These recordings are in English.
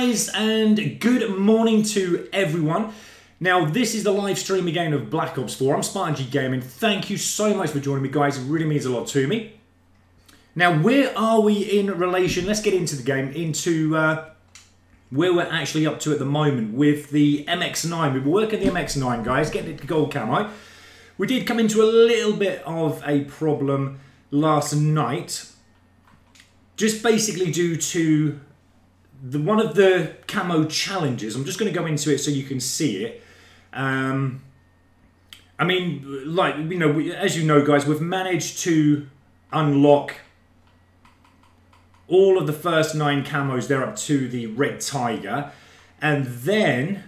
guys, and good morning to everyone. Now, this is the live stream again of Black Ops 4. I'm Spartan G Gaming. Thank you so much for joining me, guys. It really means a lot to me. Now, where are we in relation? Let's get into the game, into where we're actually up to at the moment with the MX-9. We've been working the MX-9, guys, getting it to gold camo. We did come into a little bit of a problem last night, just basically due to one of the camo challenges. I'm just going to go into it so you can see it. I mean, like, you know, as you know, guys, we've managed to unlock all of the first 9 camos. They're up to the Red Tiger. And then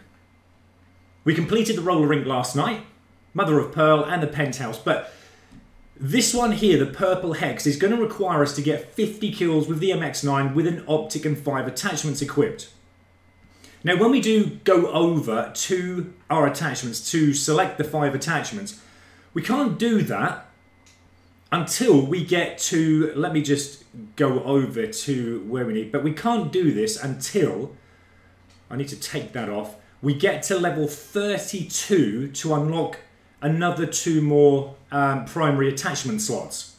we completed the roller rink last night, Mother of Pearl and the Penthouse. But this one here, the Purple Hex, is going to require us to get 50 kills with the MX-9 with an optic and 5 attachments equipped. Now, when we do go over to our attachments to select the 5 attachments, we can't do that until we get to, let me just go over to where we need, but we can't do this until, I need to take that off, we get to level 32 to unlock another 2 more primary attachment slots.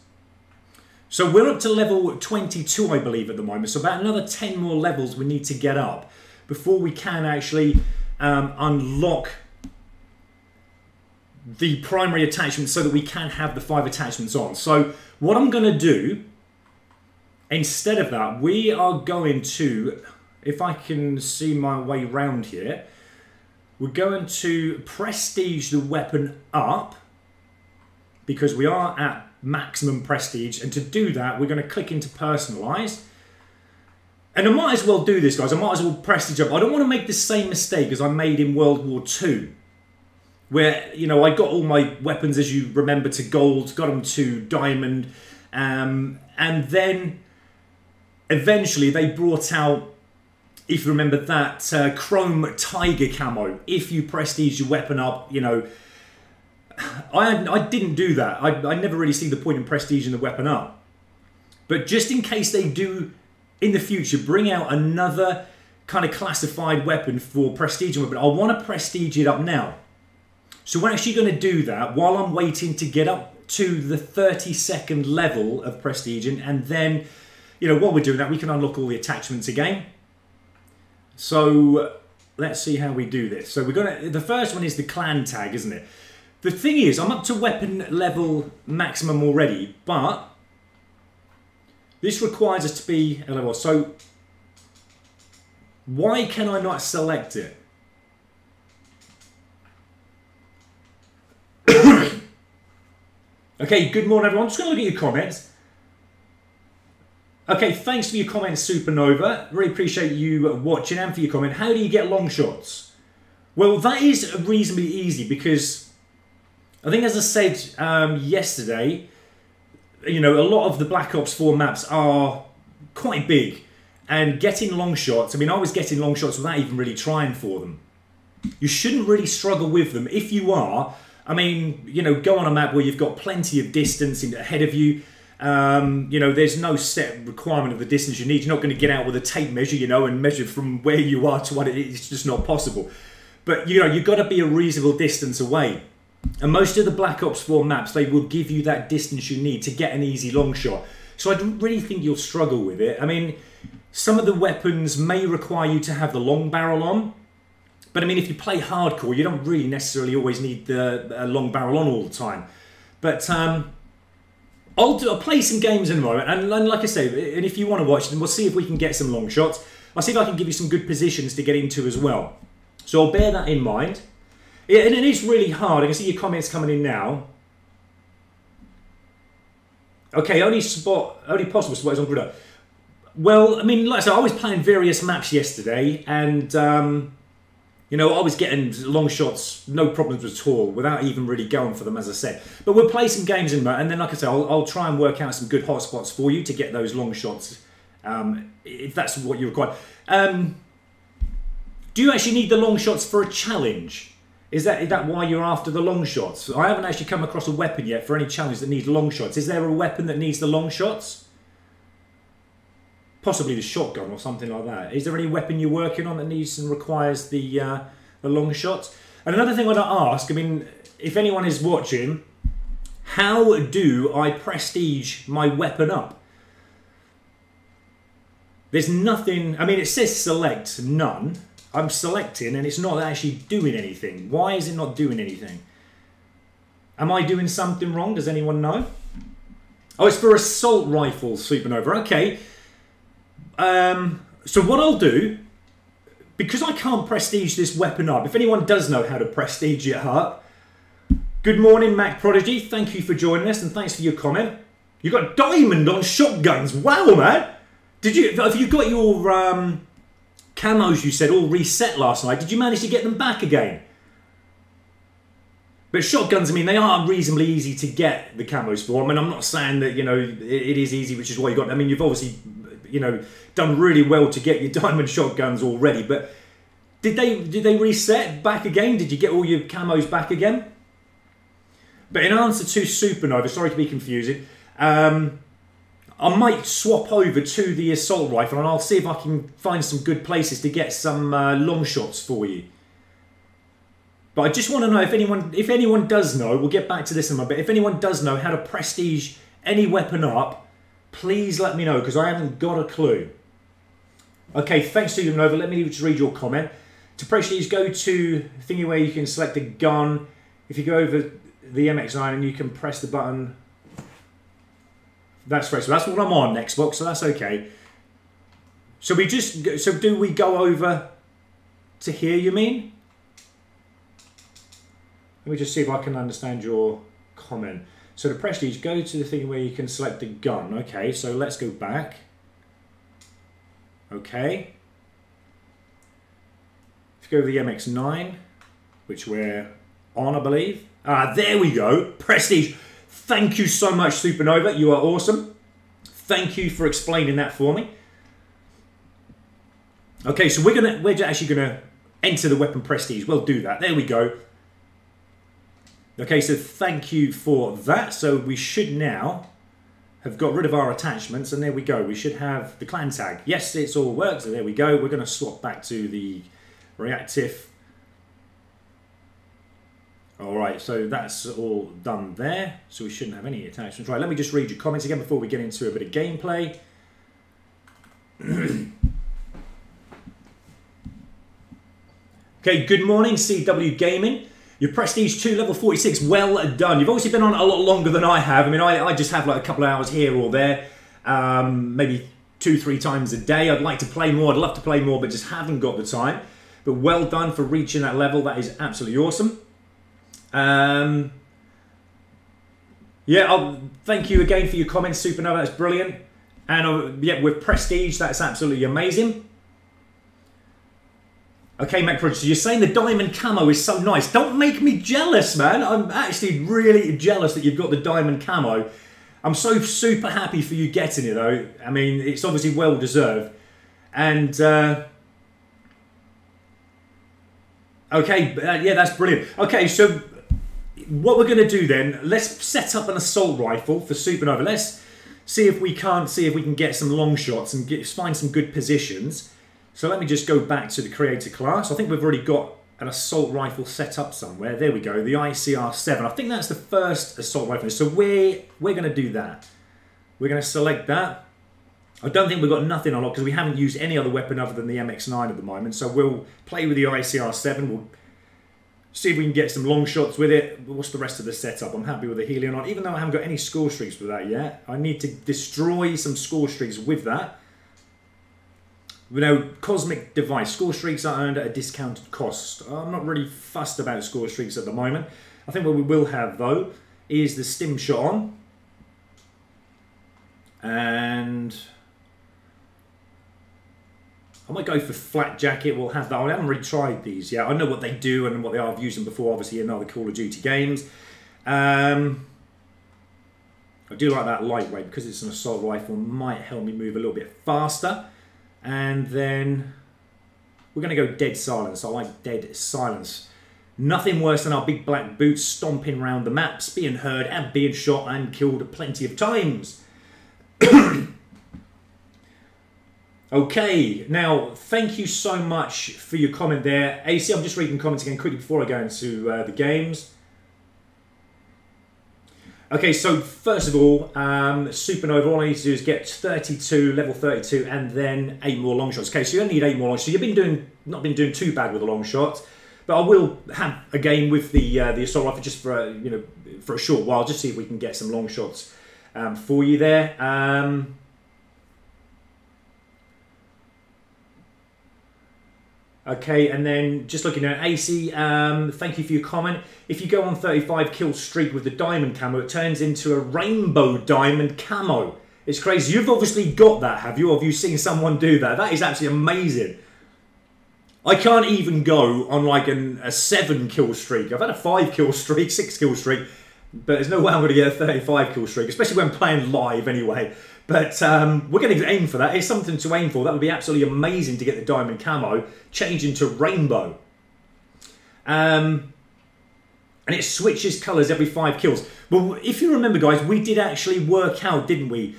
So we're up to level 22, I believe, at the moment. So about another 10 more levels we need to get up before we can actually unlock the primary attachment so that we can have the 5 attachments on. So what I'm going to do, instead of that, we are going to, if I can see my way around here, we're going to prestige the weapon up because we are at maximum prestige. And to do that, we're going to click into personalize. And I might as well do this, guys. I might as well prestige up. I don't want to make the same mistake as I made in World War II, where, you know, I got all my weapons, as you remember, to gold, got them to diamond. And then eventually they brought out, if you remember that, Chrome Tiger camo. If you prestige your weapon up, you know, I didn't do that. I never really see the point in prestiging the weapon up. But just in case they do, in the future, bring out another kind of classified weapon for prestiging weapon, I want to prestige it up now. So we're actually going to do that while I'm waiting to get up to the 32nd level of prestiging. And then, you know, while we're doing that, we can unlock all the attachments again. So let's see how we do this. So we're gonna, the first one is the clan tag, isn't it? The thing is, I'm up to weapon level maximum already, but this requires us to be a level. So why can I not select it? Okay, good morning, everyone. I'm just gonna look at your comments. Okay, thanks for your comment, Supernova. Really appreciate you watching and for your comment. How do you get long shots? Well, that is reasonably easy because I think, as I said yesterday, you know, a lot of the Black Ops 4 maps are quite big, and getting long shots, I mean, I was getting long shots without even really trying for them. You shouldn't really struggle with them. If you are, I mean, you know, go on a map where you've got plenty of distance ahead of you. You know, there's no set requirement of the distance you need. You're not going to get out with a tape measure, you know, and measure from where you are to what it is. It's just not possible. But, you know, you've got to be a reasonable distance away. And most of the Black Ops 4 maps, they will give you that distance you need to get an easy long shot. So I don't really think you'll struggle with it. I mean, some of the weapons may require you to have the long barrel on. But, I mean, if you play hardcore, you don't really necessarily always need the long barrel on all the time. But I'll play some games in a moment, and like I say, and if you want to watch them, we'll see if we can get some long shots. I'll see if I can give you some good positions to get into as well. So I'll bear that in mind. Yeah, and it is really hard. I can see your comments coming in now. Okay, only possible spot is on Bruno. Well, I mean, like I said, I was playing various maps yesterday, and you know, I was getting long shots, no problems at all, without even really going for them, as I said. But we'll play some games in that, and then, like I said, I'll try and work out some good hotspots for you to get those long shots, if that's what you require. Do you actually need the long shots for a challenge? Is that why you're after the long shots? I haven't actually come across a weapon yet for any challenge that needs long shots. Is there a weapon that needs the long shots? possibly the shotgun or something like that. Is there any weapon you're working on that needs and requires the long shots? And another thing I want to ask, I mean, if anyone is watching, how do I prestige my weapon up? There's nothing, I mean, it says select none. I'm selecting and it's not actually doing anything. Why is it not doing anything? Am I doing something wrong? Does anyone know? Oh, it's for assault rifle, Supernova. Okay. So what I'll do, because I can't prestige this weapon up, if anyone does know how to prestige it up, good morning, Mac Prodigy. Thank you for joining us and thanks for your comment. You got diamond on shotguns. Wow, man. Have you got your camos, you said, all reset last night? Did you manage to get them back again? But shotguns, I mean, they are reasonably easy to get the camos for. I mean, I'm not saying that, you know, it is easy, which is why you got, I mean, you've obviously, you know, done really well to get your diamond shotguns already. But did they reset back again? Did you get all your camos back again? But in answer to Supernova, sorry to be confusing, I might swap over to the assault rifle and I'll see if I can find some good places to get some long shots for you. But I just want to know if anyone does know, we'll get back to this in a bit, if anyone does know how to prestige any weapon up, please let me know, because I haven't got a clue. Okay, thanks to you, Nova. Let me just read your comment. To prestige, go to thingy where you can select a gun. If you go over the MX-9 and you can press the button. That's right, so that's what I'm on, Xbox, so that's okay. So do we go over to here, you mean? Let me just see if I can understand your comment. So the prestige, go to the thing where you can select a gun. Okay, so let's go back. Okay. If you go to the MX-9, which we're on, I believe. Ah, there we go. Prestige. Thank you so much, Supernova. You are awesome. Thank you for explaining that for me. Okay, so we're actually gonna enter the weapon prestige. We'll do that. There we go. Okay, so thank you for that. So we should now have got rid of our attachments, and there we go. We should have the clan tag. Yes, it's all worked, so there we go. We're going to swap back to the reactive. All right, so that's all done there. So we shouldn't have any attachments. Right, let me just read your comments again before we get into a bit of gameplay. Okay, good morning, CW Gaming. Your Prestige 2, level 46, well done. You've obviously been on a lot longer than I have. I mean, I just have like a couple of hours here or there, maybe 2-3 times a day. I'd like to play more, I'd love to play more, but just haven't got the time. But well done for reaching that level, that is absolutely awesome. Yeah, thank you again for your comments, Supernova, that's brilliant. And yeah, with Prestige, that's absolutely amazing. Okay, Mac Prodigy, so you're saying the diamond camo is so nice. Don't make me jealous, man. I'm actually really jealous that you've got the diamond camo. I'm so super happy for you getting it, though. I mean, it's obviously well deserved. And, okay, yeah, that's brilliant. Okay, so what we're going to do then, let's set up an assault rifle for Supernova. Let's see if we can get some long shots and find some good positions. So let me just go back to the creator class. I think we've already got an assault rifle set up somewhere. There we go, the ICR-7. I think that's the first assault rifle. So we're going to do that. We're going to select that. I don't think we've got nothing on lock because we haven't used any other weapon other than the MX-9 at the moment. So we'll play with the ICR-7. We'll see if we can get some long shots with it. What's the rest of the setup? I'm happy with the Helion on. Even though I haven't got any score streaks with that yet, I need to destroy some score streaks with that. You know, cosmic device. Score streaks are earned at a discounted cost. I'm not really fussed about score streaks at the moment. I think what we will have, though, is the stim shot on. And I might go for flat jacket. We'll have that. I haven't really tried these yet. I know what they do and what they are. I've used them before, obviously, in other Call of Duty games. I do like that lightweight because it's an assault rifle. Might help me move a little bit faster. And then we're going to go dead silence. I like dead silence. Nothing worse than our big black boots stomping around the maps, being heard and being shot and killed plenty of times. Okay, now thank you so much for your comment there. AC, I'm just reading comments again quickly before I go into the games. Okay, so first of all, Supernova, all I need to do is get 32, level 32, and then 8 more long shots. Okay, so you only need 8 more long shots. So you've not been doing too bad with the long shots, but I will have a game with the assault rifle just for for a short while, just see if we can get some long shots for you there. Okay, and then just looking at AC, thank you for your comment. If you go on 35 kill streak with the diamond camo, it turns into a rainbow diamond camo. It's crazy. You've obviously got that, have you? Or have you seen someone do that? That is absolutely amazing. I can't even go on like a 7 kill streak. I've had a 5 kill streak, 6 kill streak, but there's no way I'm going to get a 35 kill streak, especially when playing live anyway. But we're going to aim for that. It's something to aim for. That would be absolutely amazing to get the diamond camo change into rainbow. And it switches colours every 5 kills. Well, if you remember, guys, we did actually work out, didn't we,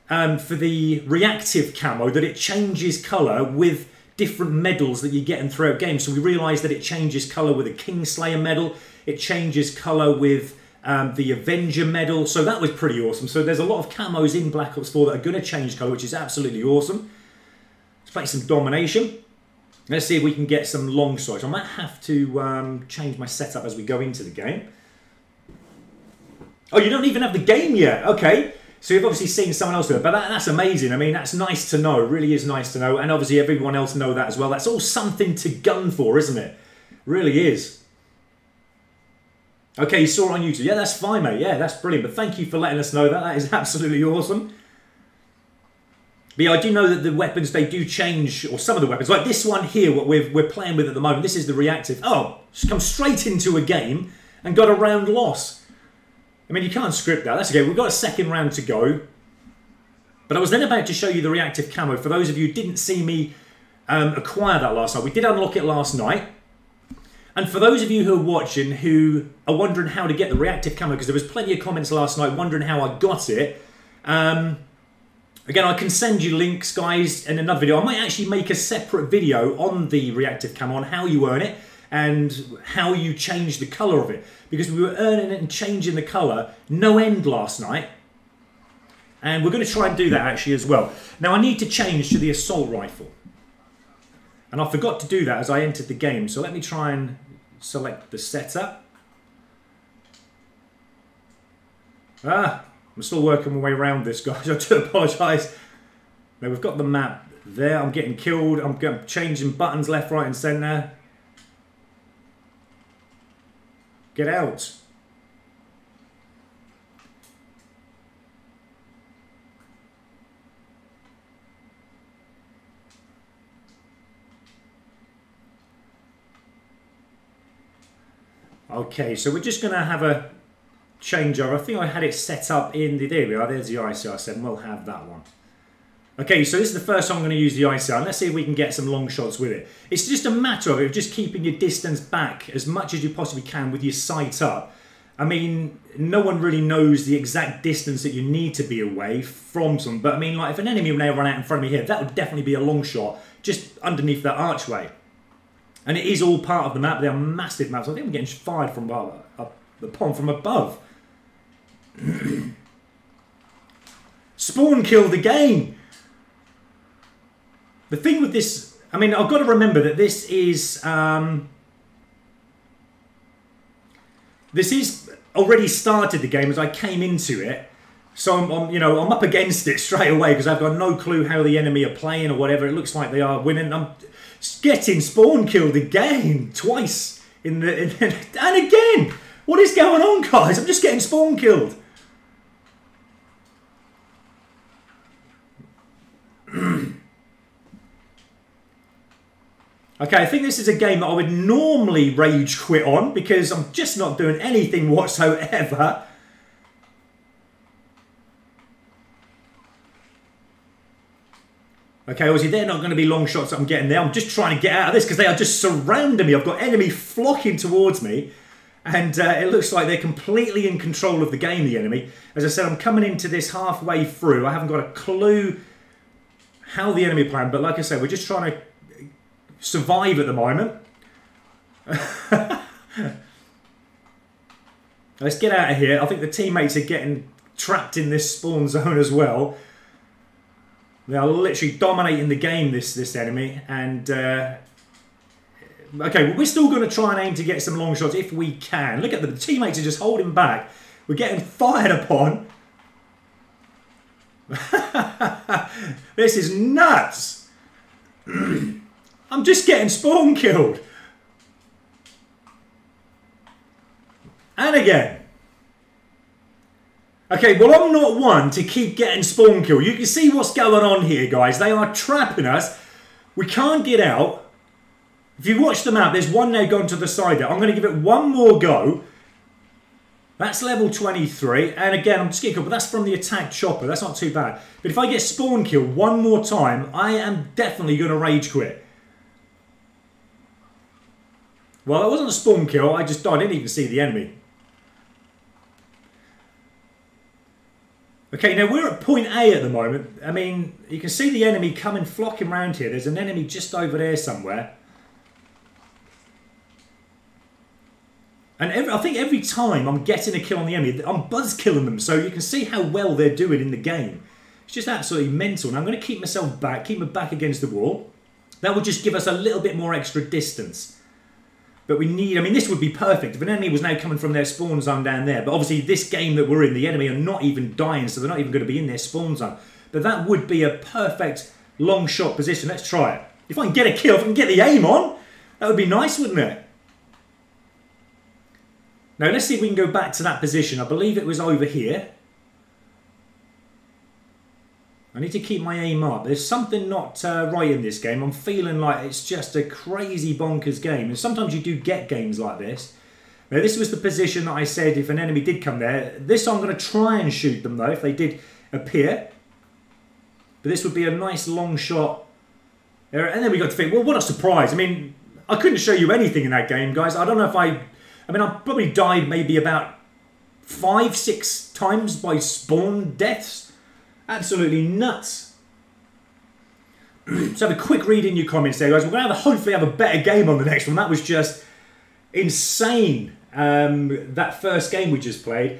for the reactive camo, that it changes colour with different medals that you're getting throughout games. So we realised that it changes colour with a Kingslayer medal. It changes colour with the Avenger medal, so that was pretty awesome. So there's a lot of camos in Black Ops 4 that are going to change colour, which is absolutely awesome. Let's play some domination. Let's see if we can get some long shots. I might have to change my setup as we go into the game. Oh, you don't even have the game yet. Okay, so you've obviously seen someone else do it, but that's amazing. I mean, that's nice to know. It really is nice to know, and obviously everyone else know that as well. That's all something to gun for, isn't it? Really is. Okay, you saw it on YouTube. Yeah, that's fine, mate. Yeah, that's brilliant. But thank you for letting us know that. That is absolutely awesome. But yeah, I do know that the weapons, they do change, or some of the weapons. Like this one here, what we're playing with at the moment, this is the reactive. Oh, just come straight into a game and got a round loss. I mean, you can't script that. That's okay. We've got a second round to go. But I was then about to show you the reactive camo. For those of you who didn't see me acquire that last night, we did unlock it last night. And for those of you who are watching who are wondering how to get the reactive camo, because there was plenty of comments last night wondering how I got it, again, I can send you links, guys, in another video. I might actually make a separate video on the reactive camo, on how you earn it and how you change the colour of it. Because we were earning it and changing the colour no end last night. And we're going to try and do that actually as well. Now, I need to change to the assault rifle. And I forgot to do that as I entered the game. So let me try and select the setup. I'm still working my way around this, guys. I do apologise. Now we've got the map there. I'm getting killed. I'm changing buttons left, right and centre. Get out. Okay, so we're just going to have a changeover. I think I had it set up in the... There we are, there's the ICR7. We'll have that one. Okay, so this is the first time I'm going to use the ICR. Let's see if we can get some long shots with it. It's just a matter of just keeping your distance back as much as you possibly can with your sight up. I mean, no one really knows the exact distance that you need to be away from some. But I mean, like if an enemy may run out in front of me here, that would definitely be a long shot just underneath that archway. And it is all part of the map. They are massive maps. I think I'm getting fired from the pond from above. Spawn killed again. The thing with this, I mean, I've got to remember that this is already started the game as I came into it. So I'm up against it straight away because I've got no clue how the enemy are playing or whatever. It looks like they are winning. I'm getting spawn killed again, twice and again. What is going on, guys? I'm just getting spawn killed. Okay, I think this is a game that I would normally rage quit on because I'm just not doing anything whatsoever. Okay, obviously they're not going to be long shots that I'm getting there. I'm just trying to get out of this because they are just surrounding me. I've got enemy flocking towards me. And it looks like they're completely in control of the game, the enemy. As I said, I'm coming into this halfway through. I haven't got a clue how the enemy plan, but like I said, we're just trying to survive at the moment. Let's get out of here. I think the teammates are getting trapped in this spawn zone as well. They are literally dominating the game, this enemy. And, okay, well, we're still going to try and aim to get some long shots if we can. Look at them. The teammates are just holding back. We're getting fired upon. This is nuts. I'm just getting spawn killed. And again. Okay, well, I'm not one to keep getting spawn killed. You can see what's going on here, guys. They are trapping us. We can't get out. If you watch the map, there's one now going to the side there. I'm going to give it one more go. That's level 23. And again, I'm just getting killed, but that's from the attack chopper. That's not too bad. But if I get spawn killed one more time, I am definitely going to rage quit. Well, it wasn't a spawn kill. I didn't even see the enemy. Okay, now we're at point A at the moment. I mean, you can see the enemy coming, flocking around here. There's an enemy just over there somewhere. And I think every time I'm getting a kill on the enemy, I'm buzz killing them. So you can see how well they're doing in the game. It's just absolutely mental. Now I'm going to keep myself back, keep my back against the wall. That will just give us a little bit more extra distance. But we need, I mean, this would be perfect if an enemy was now coming from their spawn zone down there. But obviously this game that we're in, the enemy are not even dying, so they're not even going to be in their spawn zone. But that would be a perfect long shot position. Let's try it. If I can get a kill, if I can get the aim on, that would be nice, wouldn't it? Now let's see if we can go back to that position. I believe it was over here. I need to keep my aim up. There's something not right in this game. I'm feeling like it's just a crazy bonkers game. And sometimes you do get games like this. Now this was the position that I said if an enemy did come there. This I'm going to try and shoot them though if they did appear. But this would be a nice long shot. And then we got to think, well, what a surprise. I mean, I couldn't show you anything in that game, guys. I don't know if I mean, I probably died maybe about 5-6 times by spawn deaths. Absolutely nuts. So have a quick read in your comments there, guys. We're going to hopefully have a better game on the next one. That was just insane, that first game we just played.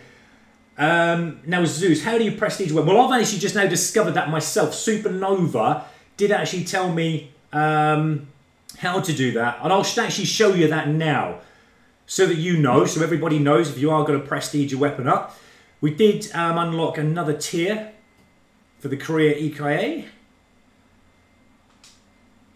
Now, Zeus, how do you prestige weapon? Well, I've actually just now discovered that myself. Supernova did actually tell me how to do that. And I'll actually show you that now. So that you know, so everybody knows if you are going to prestige your weapon up. We did unlock another tier for the career EKA.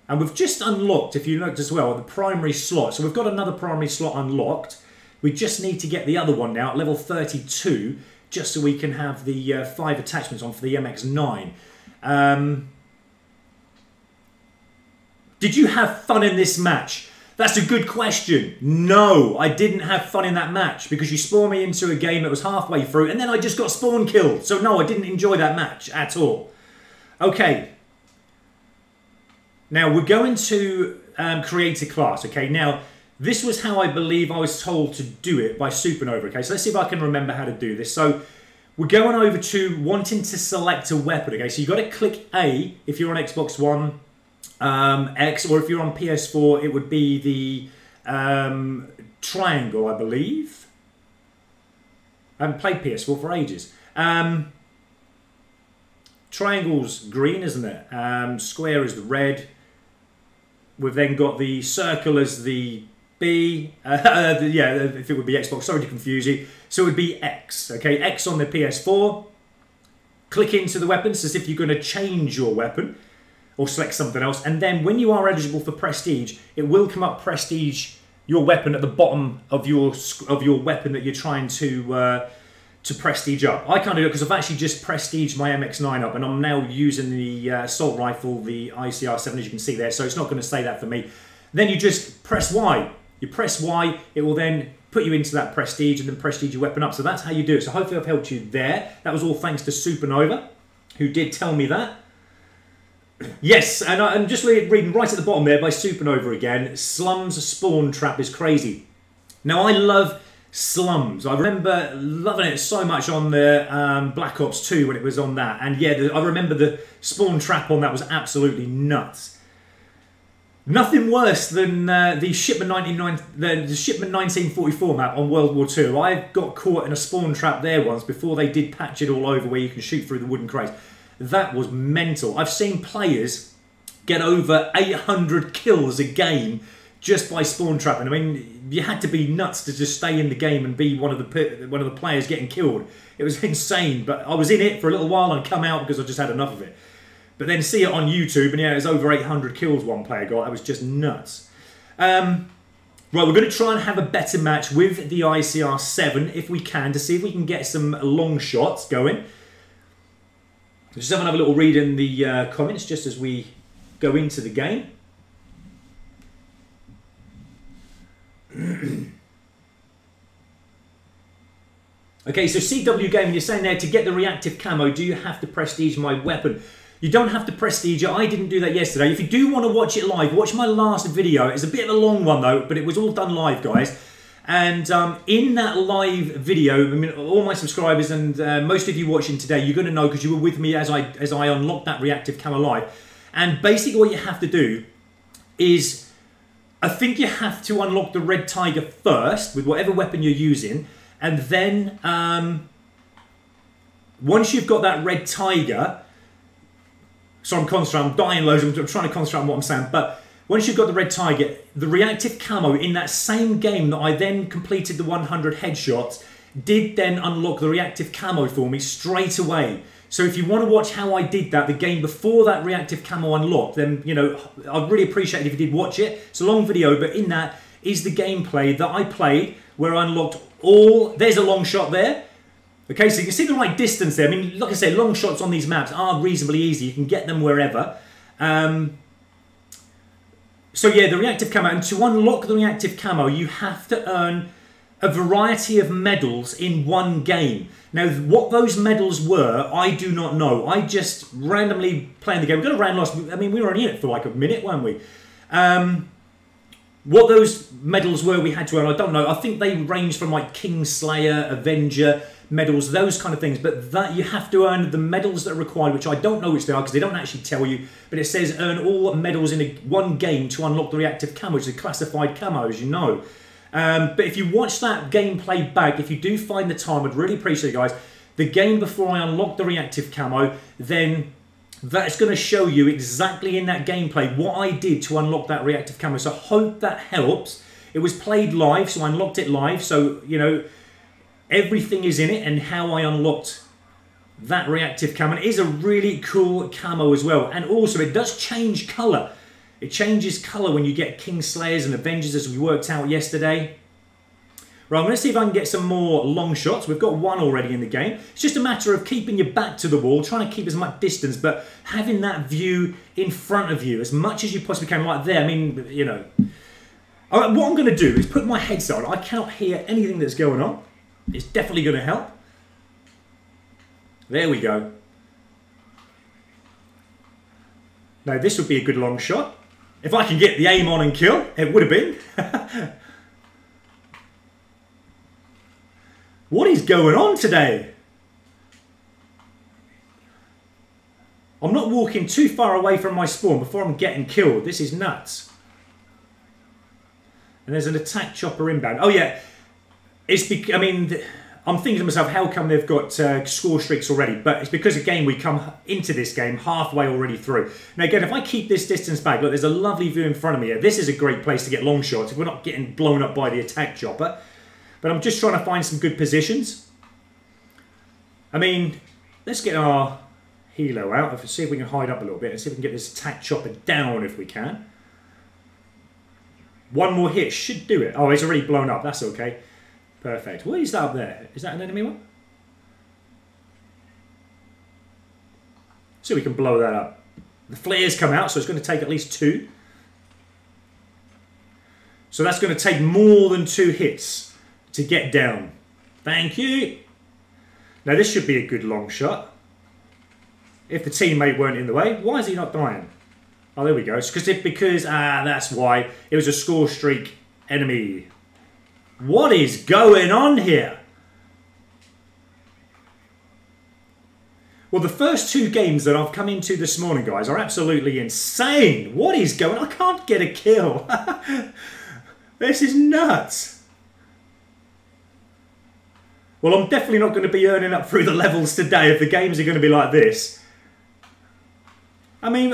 And we've just unlocked, if you note as well, the primary slot. So we've got another primary slot unlocked. We just need to get the other one now at level 32, just so we can have the 5 attachments on for the MX-9. Did you have fun in this match? That's a good question. No, I didn't have fun in that match because you spawned me into a game that was halfway through and then I just got spawn killed. So no, I didn't enjoy that match at all. Okay. Now we're going to create a class. Okay, now this was how I believe I was told to do it by Supernova. Okay, so let's see if I can remember how to do this. So we're going over to wanting to select a weapon. Okay, so you've got to click A if you're on Xbox One. X, or if you're on PS4, it would be the triangle, I believe. I haven't played PS4 for ages. Triangle's green, isn't it? Square is the red. We've then got the circle as the B. Yeah, if it would be Xbox, sorry to confuse you. So it would be X. Okay, X on the PS4. Click into the weapons as if you're going to change your weapon. Or select something else, and then when you are eligible for prestige, it will come up prestige your weapon at the bottom of your weapon that you're trying to prestige up. I can't do it because I've actually just prestiged my MX-9 up, and I'm now using the assault rifle, the ICR-7, as you can see there. So it's not going to say that for me. Then you just press Y. You press Y, it will then put you into that prestige and then prestige your weapon up. So that's how you do it. So hopefully I've helped you there. That was all thanks to Supernova, who did tell me that. Yes, and I'm just reading right at the bottom there by Supernova again. Slum's spawn trap is crazy. Now, I love slums. I remember loving it so much on the Black Ops 2 when it was on that. And yeah, I remember the spawn trap on that was absolutely nuts. Nothing worse than the Shipment 1944 map on World War II. I got caught in a spawn trap there once before they did patch it all over where you can shoot through the wooden crates. That was mental. I've seen players get over 800 kills a game just by spawn trapping. I mean, you had to be nuts to just stay in the game and be one of the players getting killed. It was insane, but I was in it for a little while and come out because I just had enough of it. But then see it on YouTube, and yeah, it was over 800 kills one player got. That was just nuts. Right, we're going to try and have a better match with the ICR-7 if we can, to see if we can get some long shots going. Just have a little read in the comments just as we go into the game. Okay, so CW Gaming, you're saying there, to get the reactive camo, do you have to prestige my weapon? You don't have to prestige it. I didn't do that yesterday. If you do want to watch it live, watch my last video. It's a bit of a long one though, but it was all done live, guys. And in that live video, I mean, all my subscribers and most of you watching today, you're going to know because you were with me as I unlocked that reactive camo live. And basically what you have to do is, I think you have to unlock the Red Tiger first with whatever weapon you're using. And then once you've got that Red Tiger, so I'm dying loads, I'm trying to concentrate on what I'm saying, but once you've got the Red Tiger, the reactive camo in that same game that I then completed the 100 headshots, did then unlock the reactive camo for me straight away. So if you want to watch how I did that, the game before that reactive camo unlocked, then, you know, I'd really appreciate it if you did watch it. It's a long video, but in that is the gameplay that I played where I unlocked all... There's a long shot there. Okay, so you can see the right distance there. I mean, like I say, long shots on these maps are reasonably easy. You can get them wherever. So yeah, the reactive camo. And to unlock the reactive camo, you have to earn a variety of medals in one game. Now, what those medals were, I do not know. I just randomly playing the game. We got a round loss. I mean, we were only in it for like a minute, weren't we? What those medals were we had to earn, I don't know. I think they range from like Kingslayer, Avenger medals, those kind of things. But that you have to earn the medals that are required, which I don't know which they are because they don't actually tell you. But it says earn all medals in one game to unlock the reactive camo, which is a classified camo, as you know. But if you watch that gameplay back, if you do find the time, I'd really appreciate it, guys. The game before I unlock the reactive camo, then that's going to show you exactly in that gameplay what I did to unlock that reactive camo. So I hope that helps. It was played live, so I unlocked it live. So, you know, everything is in it and how I unlocked that reactive camo. And it is a really cool camo as well. And also, it does change colour. It changes colour when you get Kingslayers and Avengers, as we worked out yesterday. Right, I'm going to see if I can get some more long shots. We've got one already in the game. It's just a matter of keeping your back to the wall, trying to keep as much distance, but having that view in front of you as much as you possibly can, right there. I mean, you know. All right, what I'm going to do is put my headset on. I cannot hear anything that's going on. It's definitely going to help. There we go. Now, this would be a good long shot. If I can get the aim on and kill, it would have been. What is going on today? I'm not walking too far away from my spawn before I'm getting killed. This is nuts. And there's an attack chopper inbound. Oh yeah, it's because, I mean, I'm thinking to myself, how come they've got score streaks already? But it's because, again, we come into this game halfway already through. Now, again, if I keep this distance back, look, there's a lovely view in front of me here. This is a great place to get long shots if we're not getting blown up by the attack chopper. But I'm just trying to find some good positions. I mean, let's get our helo out. Let's see if we can hide up a little bit and see if we can get this attack chopper down if we can. One more hit should do it. Oh, it's already blown up. That's okay. Perfect. What is that up there? Is that an enemy one? So we can blow that up. The flares come out, so it's going to take at least 2. So that's going to take more than 2 hits to get down. Thank you. Now this should be a good long shot. If the teammate weren't in the way. Why is he not dying? Oh, there we go. It's because that's why. It was a score streak enemy. What is going on here? Well, the first 2 games that I've come into this morning, guys, are absolutely insane. What is going on? I can't get a kill. This is nuts. Well, I'm definitely not going to be earning up through the levels today if the games are going to be like this. I mean,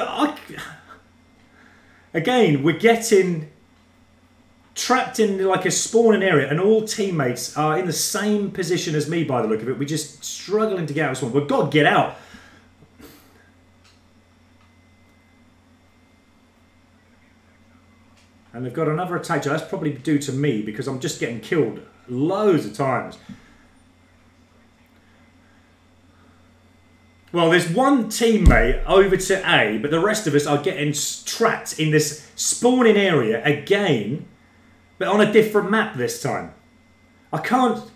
again, we're getting trapped in like a spawning area and all teammates are in the same position as me by the look of it. We're just struggling to get out of spawn. We've got to get out. And they've got another attack. That's probably due to me because I'm just getting killed loads of times. Well, there's one teammate over to A, but the rest of us are getting trapped in this spawning area again, but on a different map this time. I can't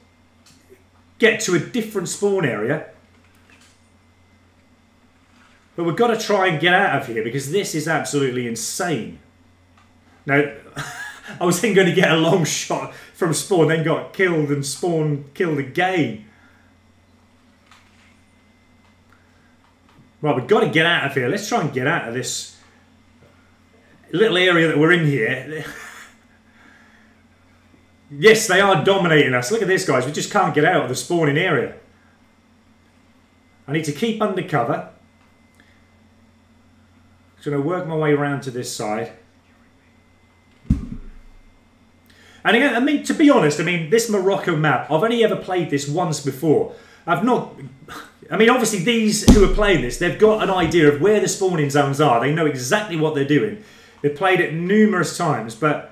get to a different spawn area. But we've got to try and get out of here because this is absolutely insane. Now, I was then going to get a long shot from spawn, then got killed and spawn killed again. Right, we've got to get out of here. Let's try and get out of this little area that we're in here. Yes, they are dominating us. Look at this, guys. We just can't get out of the spawning area. I need to keep under cover. I'm going to work my way around to this side. And again, I mean, to be honest, I mean, this Morocco map, I've only ever played this once before. I've not... I mean, obviously, these who are playing this, they've got an idea of where the spawning zones are. They know exactly what they're doing. They've played it numerous times, but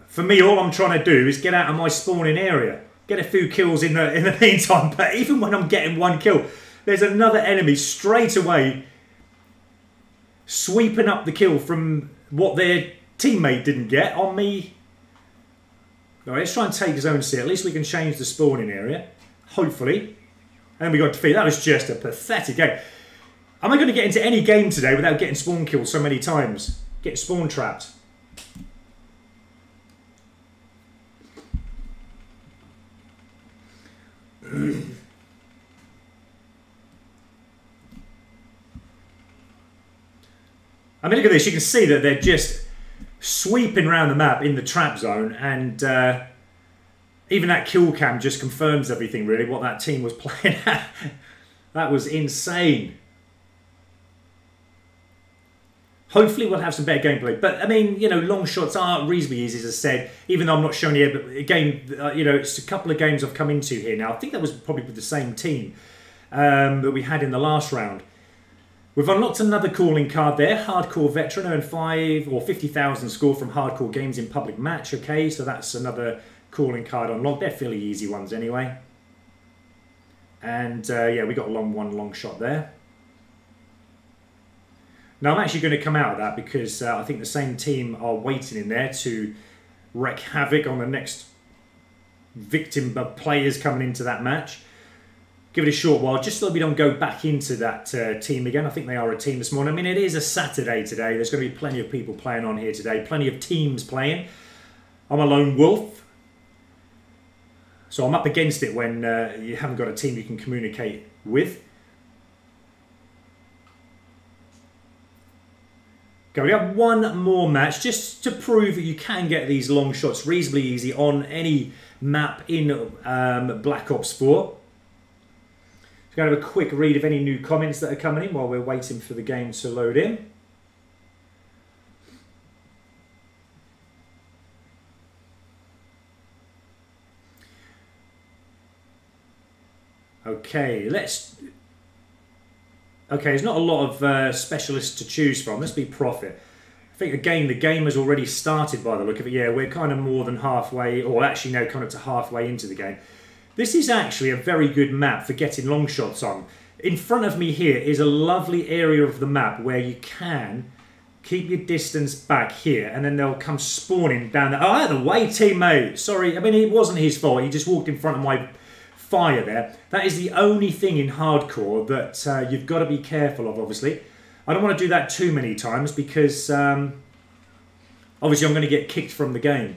for me, all I'm trying to do is get out of my spawning area. Get a few kills in the meantime, but even when I'm getting one kill, there's another enemy straight away sweeping up the kill from what their teammate didn't get on me. All right, let's try and take zone C. At least we can change the spawning area. Hopefully. And we got defeated. That was just a pathetic game. Am I going to get into any game today without getting spawn killed so many times? Get spawn trapped. I mean, look at this. You can see that they're just sweeping around the map in the trap zone, and even that kill cam just confirms everything, really, what that team was playing at. That was insane. Hopefully we'll have some better gameplay. But, I mean, you know, long shots are reasonably easy, as I said, even though I'm not showing you. But again, you know, it's a couple of games I've come into here now. I think that was probably with the same team that we had in the last round. We've unlocked another calling card there. Hardcore Veteran earned 5 or 50,000 score from Hardcore Games in Public Match. Okay, so that's another calling card unlocked. They're fairly easy ones anyway. And yeah, we got one long shot there. Now I'm actually going to come out of that because I think the same team are waiting in there to wreak havoc on the next victim of players coming into that match. Give it a short while just so we don't go back into that team again. I think they are a team this morning. I mean, it is a Saturday today. There's going to be plenty of people playing on here today. Plenty of teams playing. I'm a lone wolf. So I'm up against it when you haven't got a team you can communicate with. Okay, we have one more match just to prove that you can get these long shots reasonably easy on any map in Black Ops 4. Just going to have a quick read of any new comments that are coming in while we're waiting for the game to load in. Okay, there's not a lot of specialists to choose from. Let's be Prophet. I think, again, the game has already started by the look of it. Yeah, we're kind of more than halfway, or actually now kind of to halfway into the game. This is actually a very good map for getting long shots on. In front of me here is a lovely area of the map where you can keep your distance back here, and then they'll come spawning down there. Oh, out of the way, teammate. Sorry, I mean, it wasn't his fault. He just walked in front of my fire there. That is the only thing in hardcore that you've got to be careful of, obviously. I don't want to do that too many times because obviously I'm going to get kicked from the game.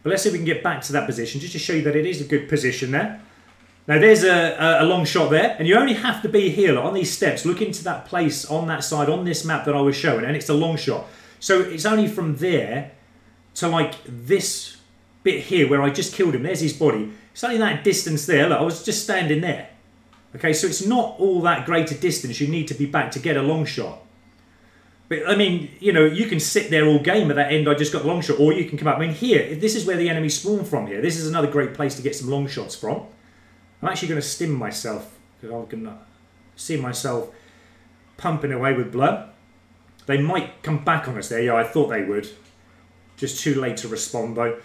But let's see if we can get back to that position, just to show you that it is a good position there. Now there's a long shot there, and you only have to be here on these steps, look into that place on that side, on this map that I was showing, and it's a long shot. So it's only from there to like this bit here where I just killed him. There's his body. It's only that distance there. Look, I was just standing there. Okay, so it's not all that great a distance you need to be back to get a long shot. But I mean, you know, you can sit there all game at that end, I just got the long shot, or you can come up. I mean, here, this is where the enemy spawn from here. This is another great place to get some long shots from. I'm actually going to stim myself, because I can see myself pumping away with blood. They might come back on us there. Yeah, I thought they would. Just too late to respond, though.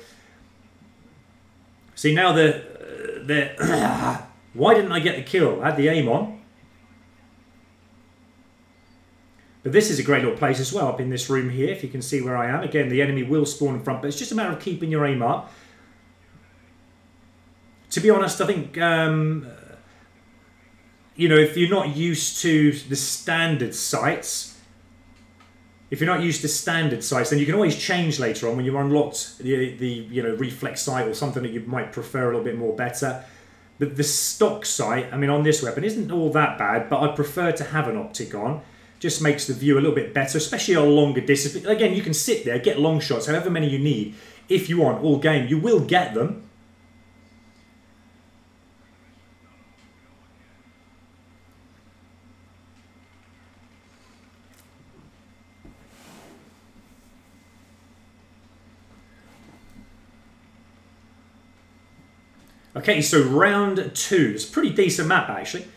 See, now why didn't I get the kill? I had the aim on. But this is a great little place as well, up in this room here, if you can see where I am. Again, the enemy will spawn in front, but it's just a matter of keeping your aim up. To be honest, I think, you know, if you're not used to the standard sights, then you can always change later on when you've unlocked the you know, reflex sight or something that you might prefer a little bit more better. But the stock sight, I mean, on this weapon isn't all that bad, but I prefer to have an optic on. Just makes the view a little bit better, especially on longer distance. Again, you can sit there, get long shots, however many you need, if you want, all game. You will get them. Okay, so round 2. It's a pretty decent map, actually.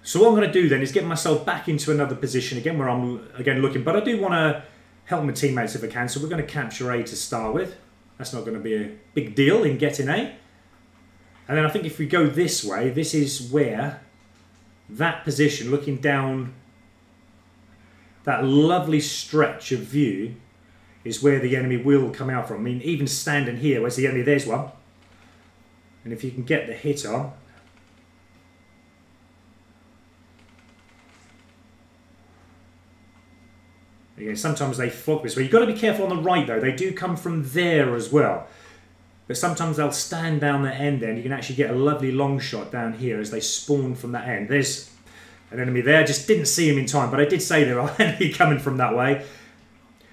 So what I'm going to do then is get myself back into another position again, where I'm again looking. But I do want to help my teammates if I can. So we're going to capture A to start with. That's not going to be a big deal in getting A. And then I think if we go this way, this is where that position, looking down that lovely stretch of view, is where the enemy will come out from. I mean, even standing here, where's the enemy? There's one. And if you can get the hit on. Again, sometimes they flock this way. You've got to be careful on the right, though. They do come from there as well. But sometimes they'll stand down the end there, and you can actually get a lovely long shot down here as they spawn from that end. There's an enemy there. I just didn't see him in time, but I did say there are enemy coming from that way.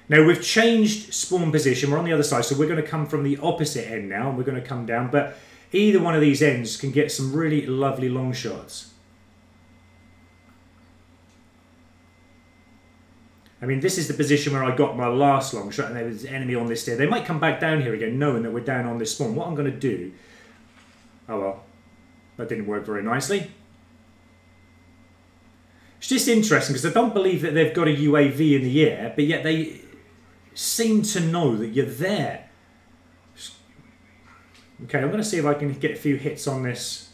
Now, we've changed spawn position. We're on the other side, so we're going to come from the opposite end now, and we're going to come down. But either one of these ends can get some really lovely long shots. I mean, this is the position where I got my last long shot, and there was an enemy on this stair. They might come back down here again, knowing that we're down on this spawn. What I'm going to do... Oh, well. That didn't work very nicely. It's just interesting, because I don't believe that they've got a UAV in the air, but yet they seem to know that you're there. Okay, I'm going to see if I can get a few hits on this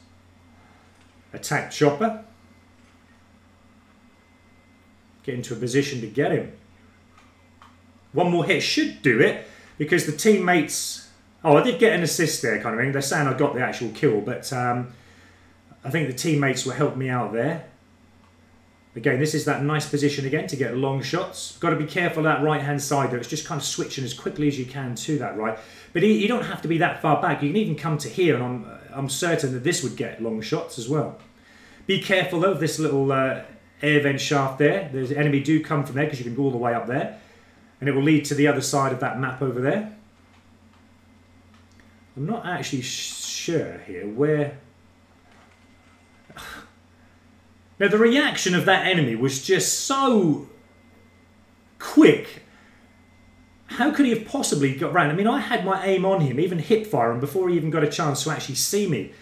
attack chopper. Get into a position to get him. One more hit should do it, because the teammates... Oh, I did get an assist there, kind of thing. They're saying I got the actual kill, but I think the teammates will help me out there. Again, this is that nice position again to get long shots. Got to be careful of that right-hand side, though. It's just kind of switching as quickly as you can to that right. But you don't have to be that far back. You can even come to here, and I'm certain that this would get long shots as well. Be careful, though, of this little... air vent shaft there. The enemy do come from there, because you can go all the way up there, and it will lead to the other side of that map over there. I'm not actually sure here where... Now, the reaction of that enemy was just so quick. How could he have possibly got round? I mean, I had my aim on him, even hip firing, before he even got a chance to actually see me.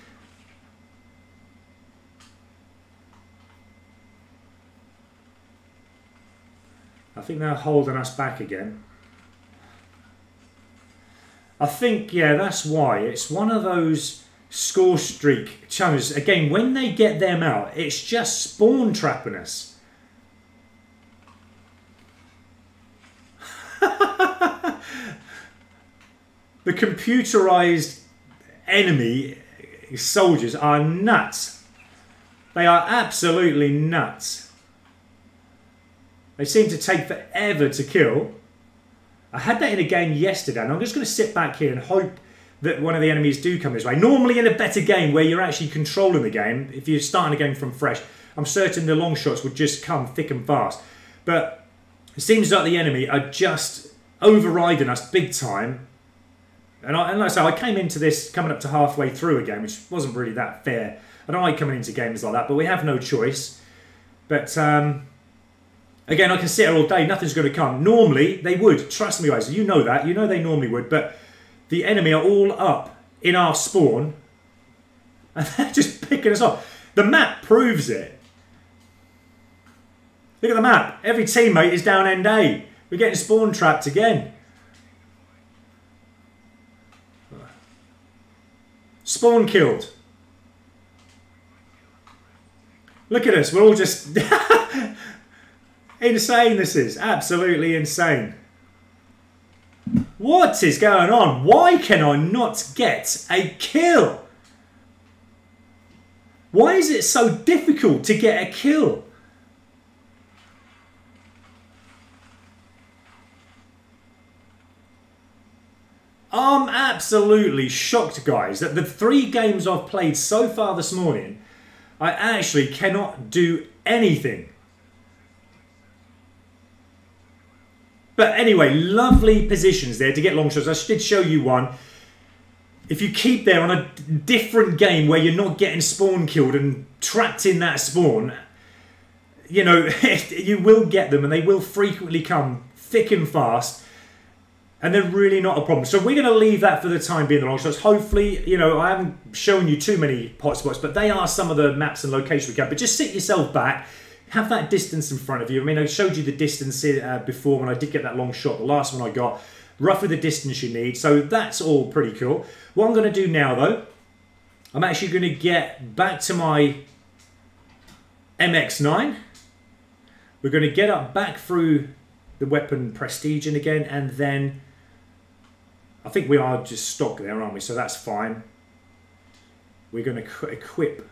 I think they're holding us back again. I think, yeah, that's why. It's one of those score streak challenges. Again, when they get them out, it's just spawn trapping us. The computerized enemy soldiers are nuts. They are absolutely nuts. They seem to take forever to kill. I had that in a game yesterday, and I'm just going to sit back here and hope that one of the enemies do come this way. Normally in a better game where you're actually controlling the game, if you're starting a game from fresh, I'm certain the long shots would just come thick and fast. But it seems like the enemy are just overriding us big time. And like I say, I came into this coming up to halfway through a game, which wasn't really that fair. I don't like coming into games like that, but we have no choice. But again, I can sit here all day, nothing's going to come. Normally, they would. Trust me, guys, you know that. You know they normally would. But the enemy are all up in our spawn, and they're just picking us off. The map proves it. Look at the map. Every teammate is down end A. We're getting spawn trapped again. Spawn killed. Look at us. We're all just... insane, this is. Absolutely insane. What is going on? Why can I not get a kill? Why is it so difficult to get a kill? I'm absolutely shocked, guys, that the 3 games I've played so far this morning, I actually cannot do anything. But anyway, lovely positions there to get long shots. I did show you one. If you keep there on a different game where you're not getting spawn killed and trapped in that spawn, you know, you will get them, and they will frequently come thick and fast. And they're really not a problem. So we're going to leave that for the time being, the long shots. Hopefully, you know, I haven't shown you too many pot spots, but they are some of the maps and locations we can. But just sit yourself back. Have that distance in front of you. I mean, I showed you the distance before when I did get that long shot. The last one I got, roughly the distance you need. So that's all pretty cool. What I'm going to do now, though, I'm actually going to get back to my MX-9. We're going to get up back through the weapon prestige again, and then I think we are just stock there, aren't we? So that's fine. We're going to equip.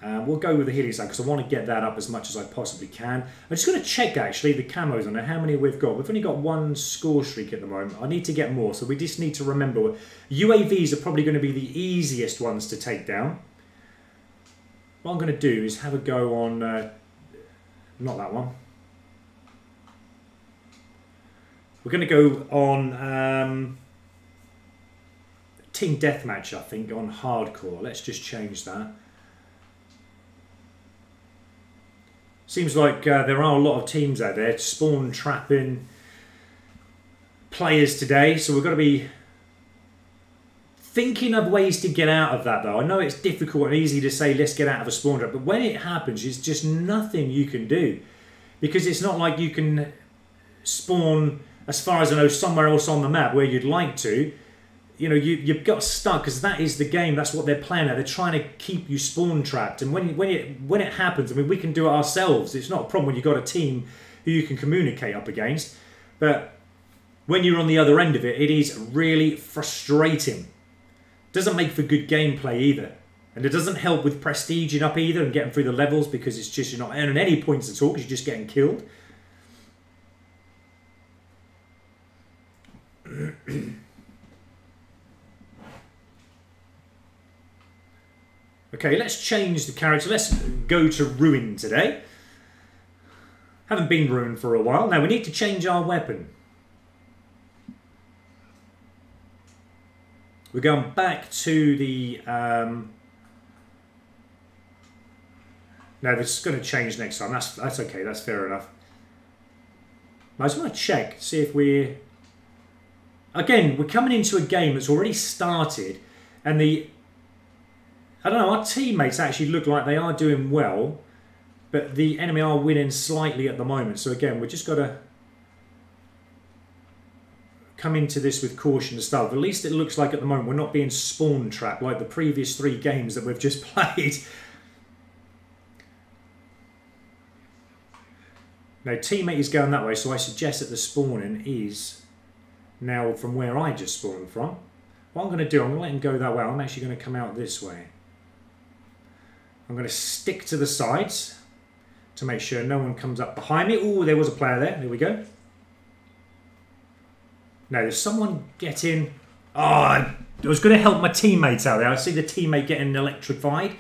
We'll go with the healing side because I want to get that up as much as I possibly can. I'm just going to check actually the camos on it, how many we've got. We've only got 1 score streak at the moment. I need to get more, so we just need to remember UAVs are probably going to be the easiest ones to take down. What I'm going to do is have a go on, not that one. We're going to go on Team Deathmatch, I think, on Hardcore. Let's just change that. Seems like there are a lot of teams out there spawn trapping players today, so we've got to be thinking of ways to get out of that, though. I know it's difficult and easy to say let's get out of a spawn trap, but when it happens, it's just nothing you can do, because it's not like you can spawn, as far as I know, somewhere else on the map where you'd like to. You know, you've got stuck because that is the game. That's what they're playing at. They're trying to keep you spawn trapped. And when it happens, I mean, we can do it ourselves. It's not a problem when you've got a team who you can communicate up against. But when you're on the other end of it, it is really frustrating. Doesn't make for good gameplay either. And it doesn't help with prestiging up either and getting through the levels, because it's just, you're not earning any points at all because you're just getting killed. Okay, let's change the character. Let's go to Ruin today. Haven't been Ruin for a while. Now we need to change our weapon. We're going back to the... No, this is going to change next time. That's okay, that's fair enough. I just want to check, see if we're... Again, we're coming into a game that's already started, and the... I don't know, our teammates actually look like they are doing well, but the enemy are winning slightly at the moment. So again, we've just got to come into this with caution to start. But at least it looks like at the moment we're not being spawn trapped like the previous 3 games that we've just played. Now, teammate is going that way, so I suggest that the spawning is now from where I just spawned from. What I'm going to do, I'm going to let him go that way. I'm actually going to come out this way. I'm going to stick to the sides to make sure no one comes up behind me. Oh, there was a player there. There we go. No, there's someone getting... Oh, I was going to help my teammates out there. I see the teammate getting electrified.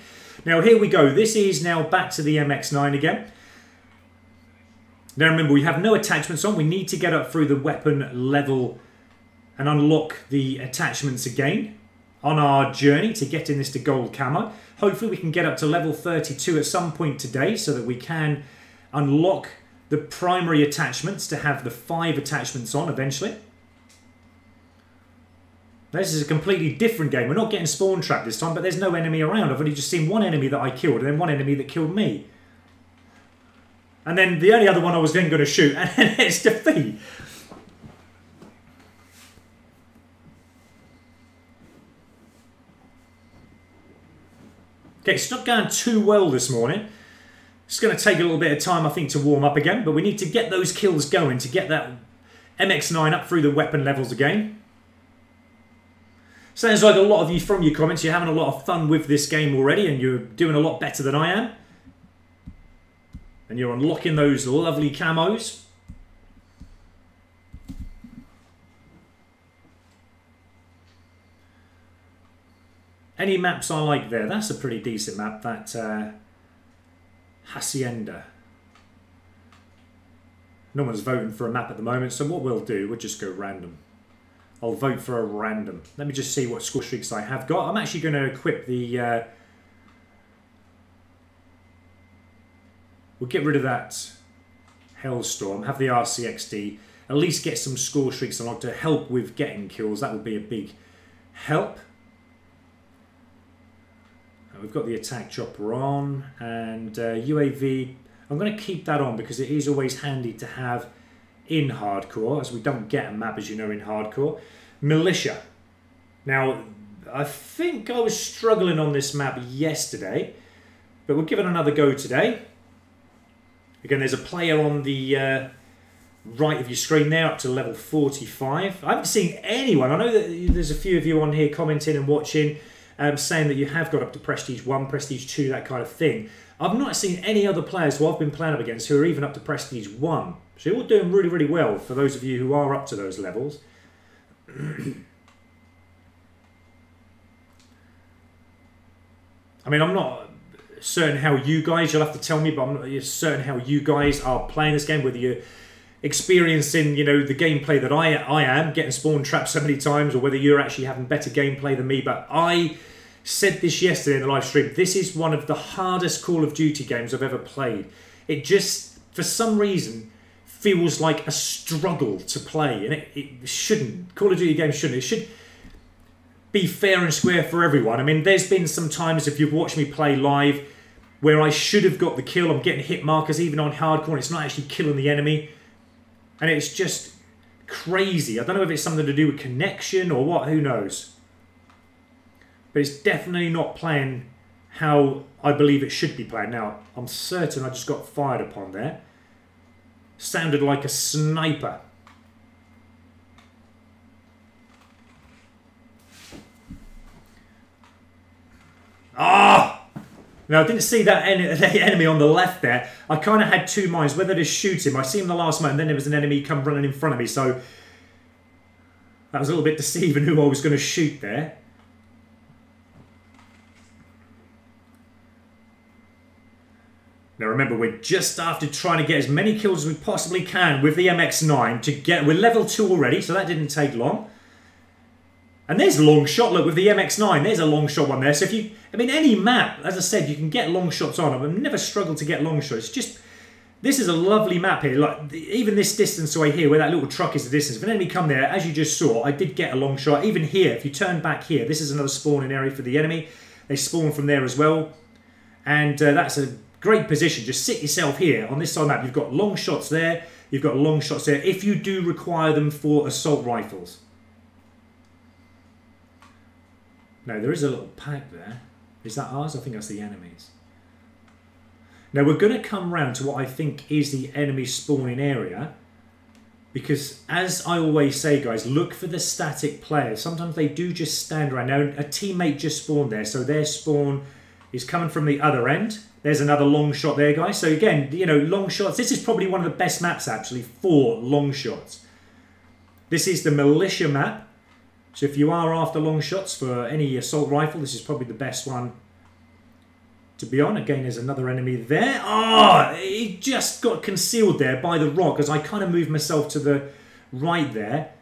Now, here we go. This is now back to the MX-9 again. Now, remember, we have no attachments on. We need to get up through the weapon level and unlock the attachments again on our journey to getting this to gold camo. Hopefully, we can get up to level 32 at some point today so that we can unlock the primary attachments to have the 5 attachments on eventually. This is a completely different game. We're not getting spawn trapped this time, but there's no enemy around. I've only just seen one enemy that I killed and then one enemy that killed me. And then the only other one I was then going to shoot, and then it's defeat. Okay, it's not going too well this morning. It's going to take a little bit of time, I think, to warm up again, but we need to get those kills going to get that MX-9 up through the weapon levels again. Sounds like a lot of you from your comments, you're having a lot of fun with this game already and you're doing a lot better than I am. And you're unlocking those lovely camos. Any maps I like there? That's a pretty decent map, that Hacienda. No one's voting for a map at the moment, so what we'll do, we'll just go random. I'll vote for a random. Let me just see what score streaks I have got. I'm actually going to equip the... we'll get rid of that Hellstorm. Have the RCXD. At least get some score streaks unlocked to help with getting kills. That would be a big help. We've got the attack chopper on. And UAV... I'm going to keep that on because it is always handy to have in hardcore, as we don't get a map, as you know, in hardcore. Militia. Now, I think I was struggling on this map yesterday, but we'll give it another go today. Again, there's a player on the right of your screen there, up to level 45. I haven't seen anyone. I know that there's a few of you on here commenting and watching, saying that you have got up to Prestige 1, Prestige 2, that kind of thing. I've not seen any other players who I've been playing up against who are even up to Prestige 1. So you're all doing really, really well for those of you who are up to those levels. I mean, I'm not certain how you guys, you'll have to tell me, but I'm not certain how you guys are playing this game, whether you're experiencing, you know, the gameplay that I am, getting spawn trapped so many times, or whether you're actually having better gameplay than me. But I said this yesterday in the live stream, this is one of the hardest Call of Duty games I've ever played. It just, for some reason, feels like a struggle to play, and it shouldn't. Call of Duty games shouldn't. It should be fair and square for everyone. I mean, there's been some times, if you've watched me play live, where I should have got the kill. I'm getting hit markers even on hardcore, and it's not actually killing the enemy. And it's just crazy. I don't know if it's something to do with connection or what, who knows. But it's definitely not playing how I believe it should be playing. Now, I'm certain I just got fired upon there. Sounded like a sniper. Ah! Now, I didn't see that enemy on the left there. I kind of had two minds, whether to shoot him. I see him the last moment, and then there was an enemy come running in front of me. So that was a little bit deceiving who I was going to shoot there. Now remember, we're just after trying to get as many kills as we possibly can with the MX-9 to get... We're level 2 already, so that didn't take long. And there's a long shot. Look, with the MX-9, there's a long shot one there. So if you... I mean, any map, as I said, you can get long shots on. I've never struggled to get long shots. Just... This is a lovely map here. Like, even this distance away here, where that little truck is the distance. If an enemy come there, as you just saw, I did get a long shot. Even here, if you turn back here, this is another spawning area for the enemy. They spawn from there as well. And that's a great position. Just sit yourself here on this side of the map. You've got long shots there. You've got long shots there, if you do require them for assault rifles. Now, there is a little pack there. Is that ours? I think that's the enemy's. Now, we're going to come round to what I think is the enemy spawning area. Because, as I always say, guys, look for the static players. Sometimes they do just stand around. Now, a teammate just spawned there, so their spawn is coming from the other end. There's another long shot there, guys. So, again, you know, long shots. This is probably one of the best maps, actually, for long shots. This is the militia map. So if you are after long shots for any assault rifle, this is probably the best one to be on. Again, there's another enemy there. Oh, he just got concealed there by the rock as I kind of moved myself to the right there.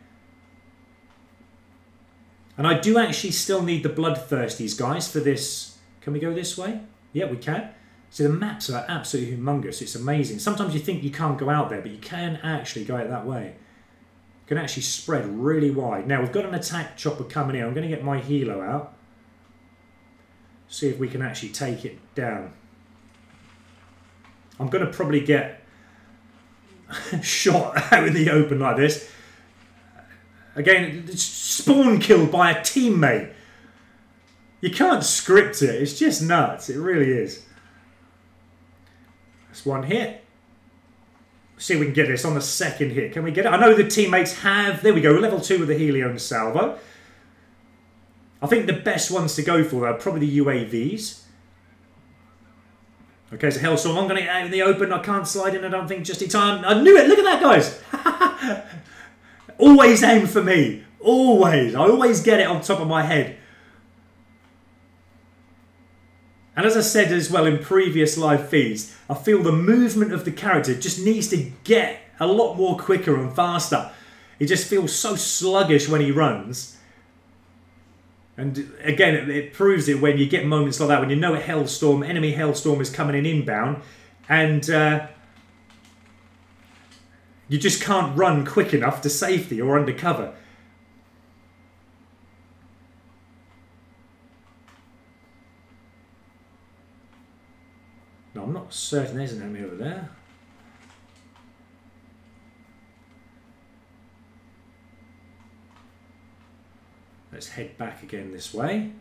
And I do actually still need the bloodthirsties, guys, for this. Can we go this way? Yeah, we can. So the maps are absolutely humongous. It's amazing. Sometimes you think you can't go out there, but you can actually go out that way. You can actually spread really wide. Now, we've got an attack chopper coming in. I'm going to get my helo out. See if we can actually take it down. I'm going to probably get shot out in the open like this. Again, spawn killed by a teammate. You can't script it. It's just nuts. It really is. That's one hit. See if we can get this on the second hit. Can we get it? I know the teammates have. There we go. Level 2 with the Helio and Salvo. I think the best ones to go for are probably the UAVs. Okay, so Hellstorm. I'm going to get out in the open. I can't slide in, I don't think, just in time. I knew it. Look at that, guys. Always aim for me. Always. I always get it on top of my head. And as I said as well in previous live feeds, I feel the movement of the character just needs to get a lot more quicker and faster. He just feels so sluggish when he runs. And again, it proves it when you get moments like that, when you know a Hellstorm, enemy Hellstorm is coming in inbound, and you just can't run quick enough to safety or under cover. No, I'm not certain there's an enemy over there. Let's head back again this way.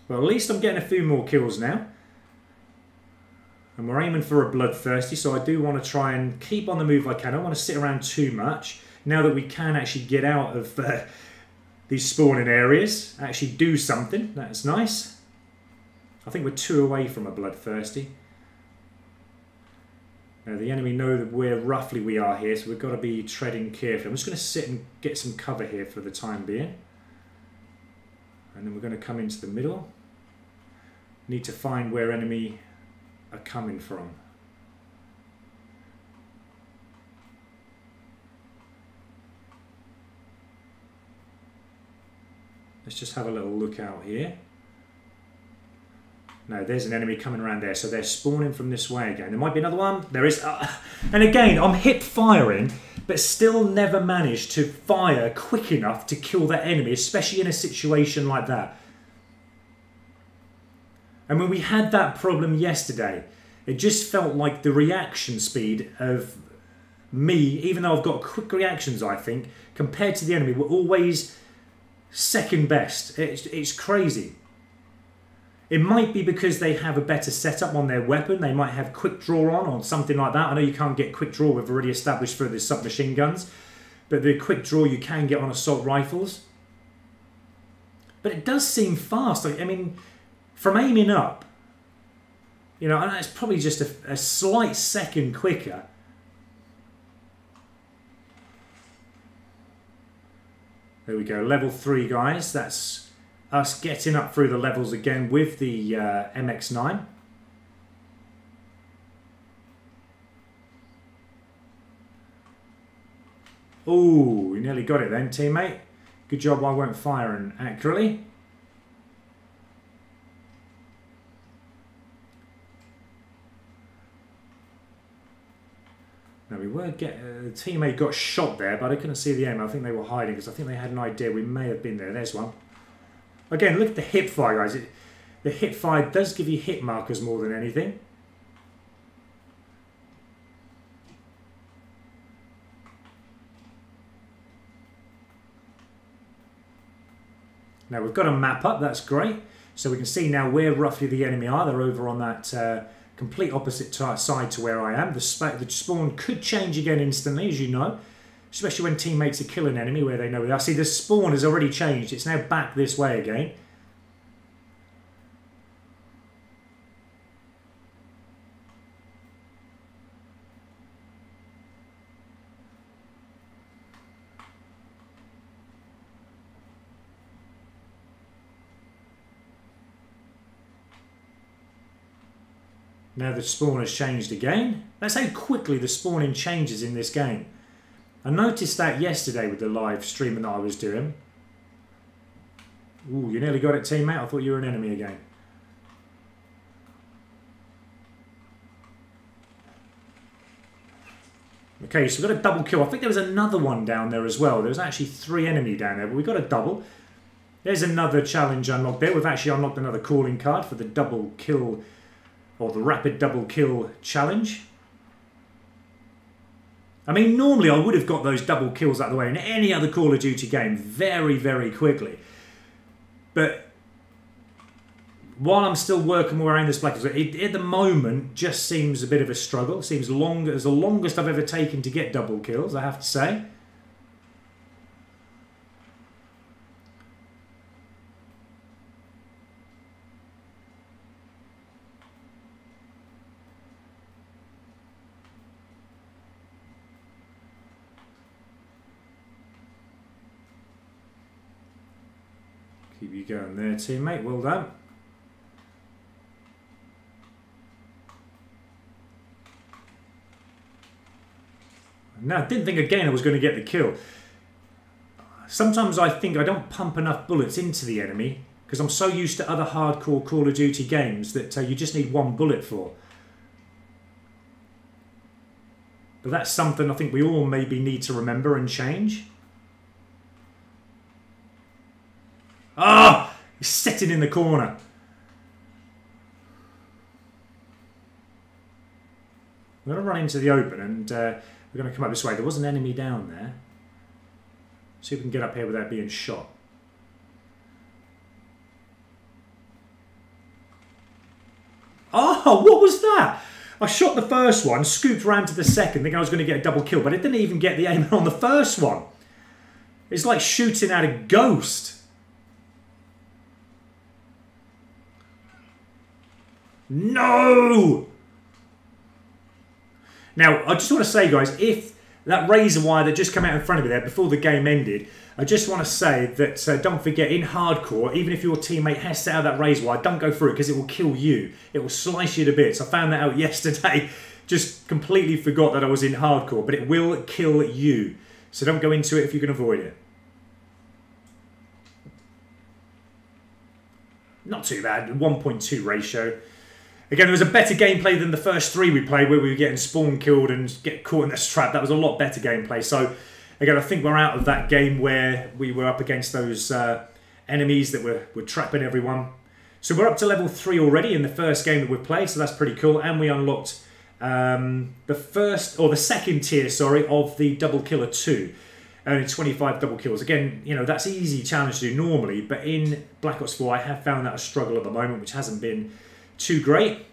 Well, at least I'm getting a few more kills now. And we're aiming for a bloodthirsty, so I do want to try and keep on the move I can. I don't want to sit around too much. Now that we can actually get out of these spawning areas, actually do something. That's nice. I think we're 2 away from a bloodthirsty. Now the enemy know where roughly we are here, so we've got to be treading carefully. I'm just going to sit and get some cover here for the time being. And then we're going to come into the middle. Need to find where enemy are coming from. Let's just have a little look out here. No, there's an enemy coming around there, so they're spawning from this way again. There might be another one. There is. And again, I'm hip firing, but still never managed to fire quick enough to kill that enemy, especially in a situation like that. And when we had that problem yesterday, it just felt like the reaction speed of me, even though I've got quick reactions, I think, compared to the enemy, were always second best. It's crazy. It might be because they have a better setup on their weapon. They might have quick draw on or something like that. I know you can't get quick draw. We've already established for the submachine guns. But the quick draw you can get on assault rifles. But it does seem fast. I mean, from aiming up, you know, and it's probably just a slight second quicker. There we go. Level 3, guys. That's us getting up through the levels again with the MX-9. Ooh, we nearly got it then, teammate. Good job I weren't firing accurately. Now we were the teammate got shot there, but I couldn't see the aim. I think they were hiding because I think they had an idea we may have been there. There's one. Again, look at the hip fire, guys. The hip fire does give you hit markers more than anything. Now we've got a map up, that's great. So we can see now where roughly the enemy are. They're over on that complete opposite side to where I am. The spawn could change again instantly, as you know. Especially when teammates are killing an enemy where they know where they are. See, the spawn has already changed. It's now back this way again. Now the spawn has changed again. That's how quickly the spawning changes in this game. I noticed that yesterday with the live streaming that I was doing. Ooh, you nearly got it, teammate. I thought you were an enemy again. Okay, so we got a double kill. I think there was another one down there as well. There was actually 3 enemy down there, but we got a double. There's another challenge unlocked there. We've actually unlocked another calling card for the double kill, or the rapid double kill challenge. I mean, normally I would have got those double kills out of the way in any other Call of Duty game very, very quickly. But while I'm still working my way around this Black Ops, it at the moment just seems a bit of a struggle. It seems long, it's the longest I've ever taken to get double kills, I have to say. Keep you going there, teammate. Well done. No, I didn't think again I was going to get the kill. Sometimes I think I don't pump enough bullets into the enemy because I'm so used to other hardcore Call of Duty games that you just need 1 bullet for. But that's something I think we all maybe need to remember and change. Ah! He's sitting in the corner. I'm going to run into the open and we're going to come up this way. There was an enemy down there. See if we can get up here without being shot. Oh, what was that? I shot the first one, scooped around to the second, thinking I was going to get a double kill, but I didn't even get the aim on the first one. It's like shooting at a ghost. No! Now, I just want to say, guys, if that razor wire that just came out in front of me there before the game ended, I just want to say that don't forget, in hardcore, even if your teammate has set out that razor wire, don't go through it because it will kill you. It will slice you to bits. I found that out yesterday. Just completely forgot that I was in hardcore, but it will kill you. So don't go into it if you can avoid it. Not too bad, 1.2 ratio. Again, there was a better gameplay than the first 3 we played where we were getting spawn killed and get caught in this trap. That was a lot better gameplay. So, again, I think we're out of that game where we were up against those enemies that were trapping everyone. So we're up to level 3 already in the first game that we've played, so that's pretty cool. And we unlocked the second tier, sorry, of the Double Killer 2. Only 25 double kills. Again, you know, that's an easy challenge to do normally, but in Black Ops 4 I have found that a struggle at the moment, which hasn't been too great.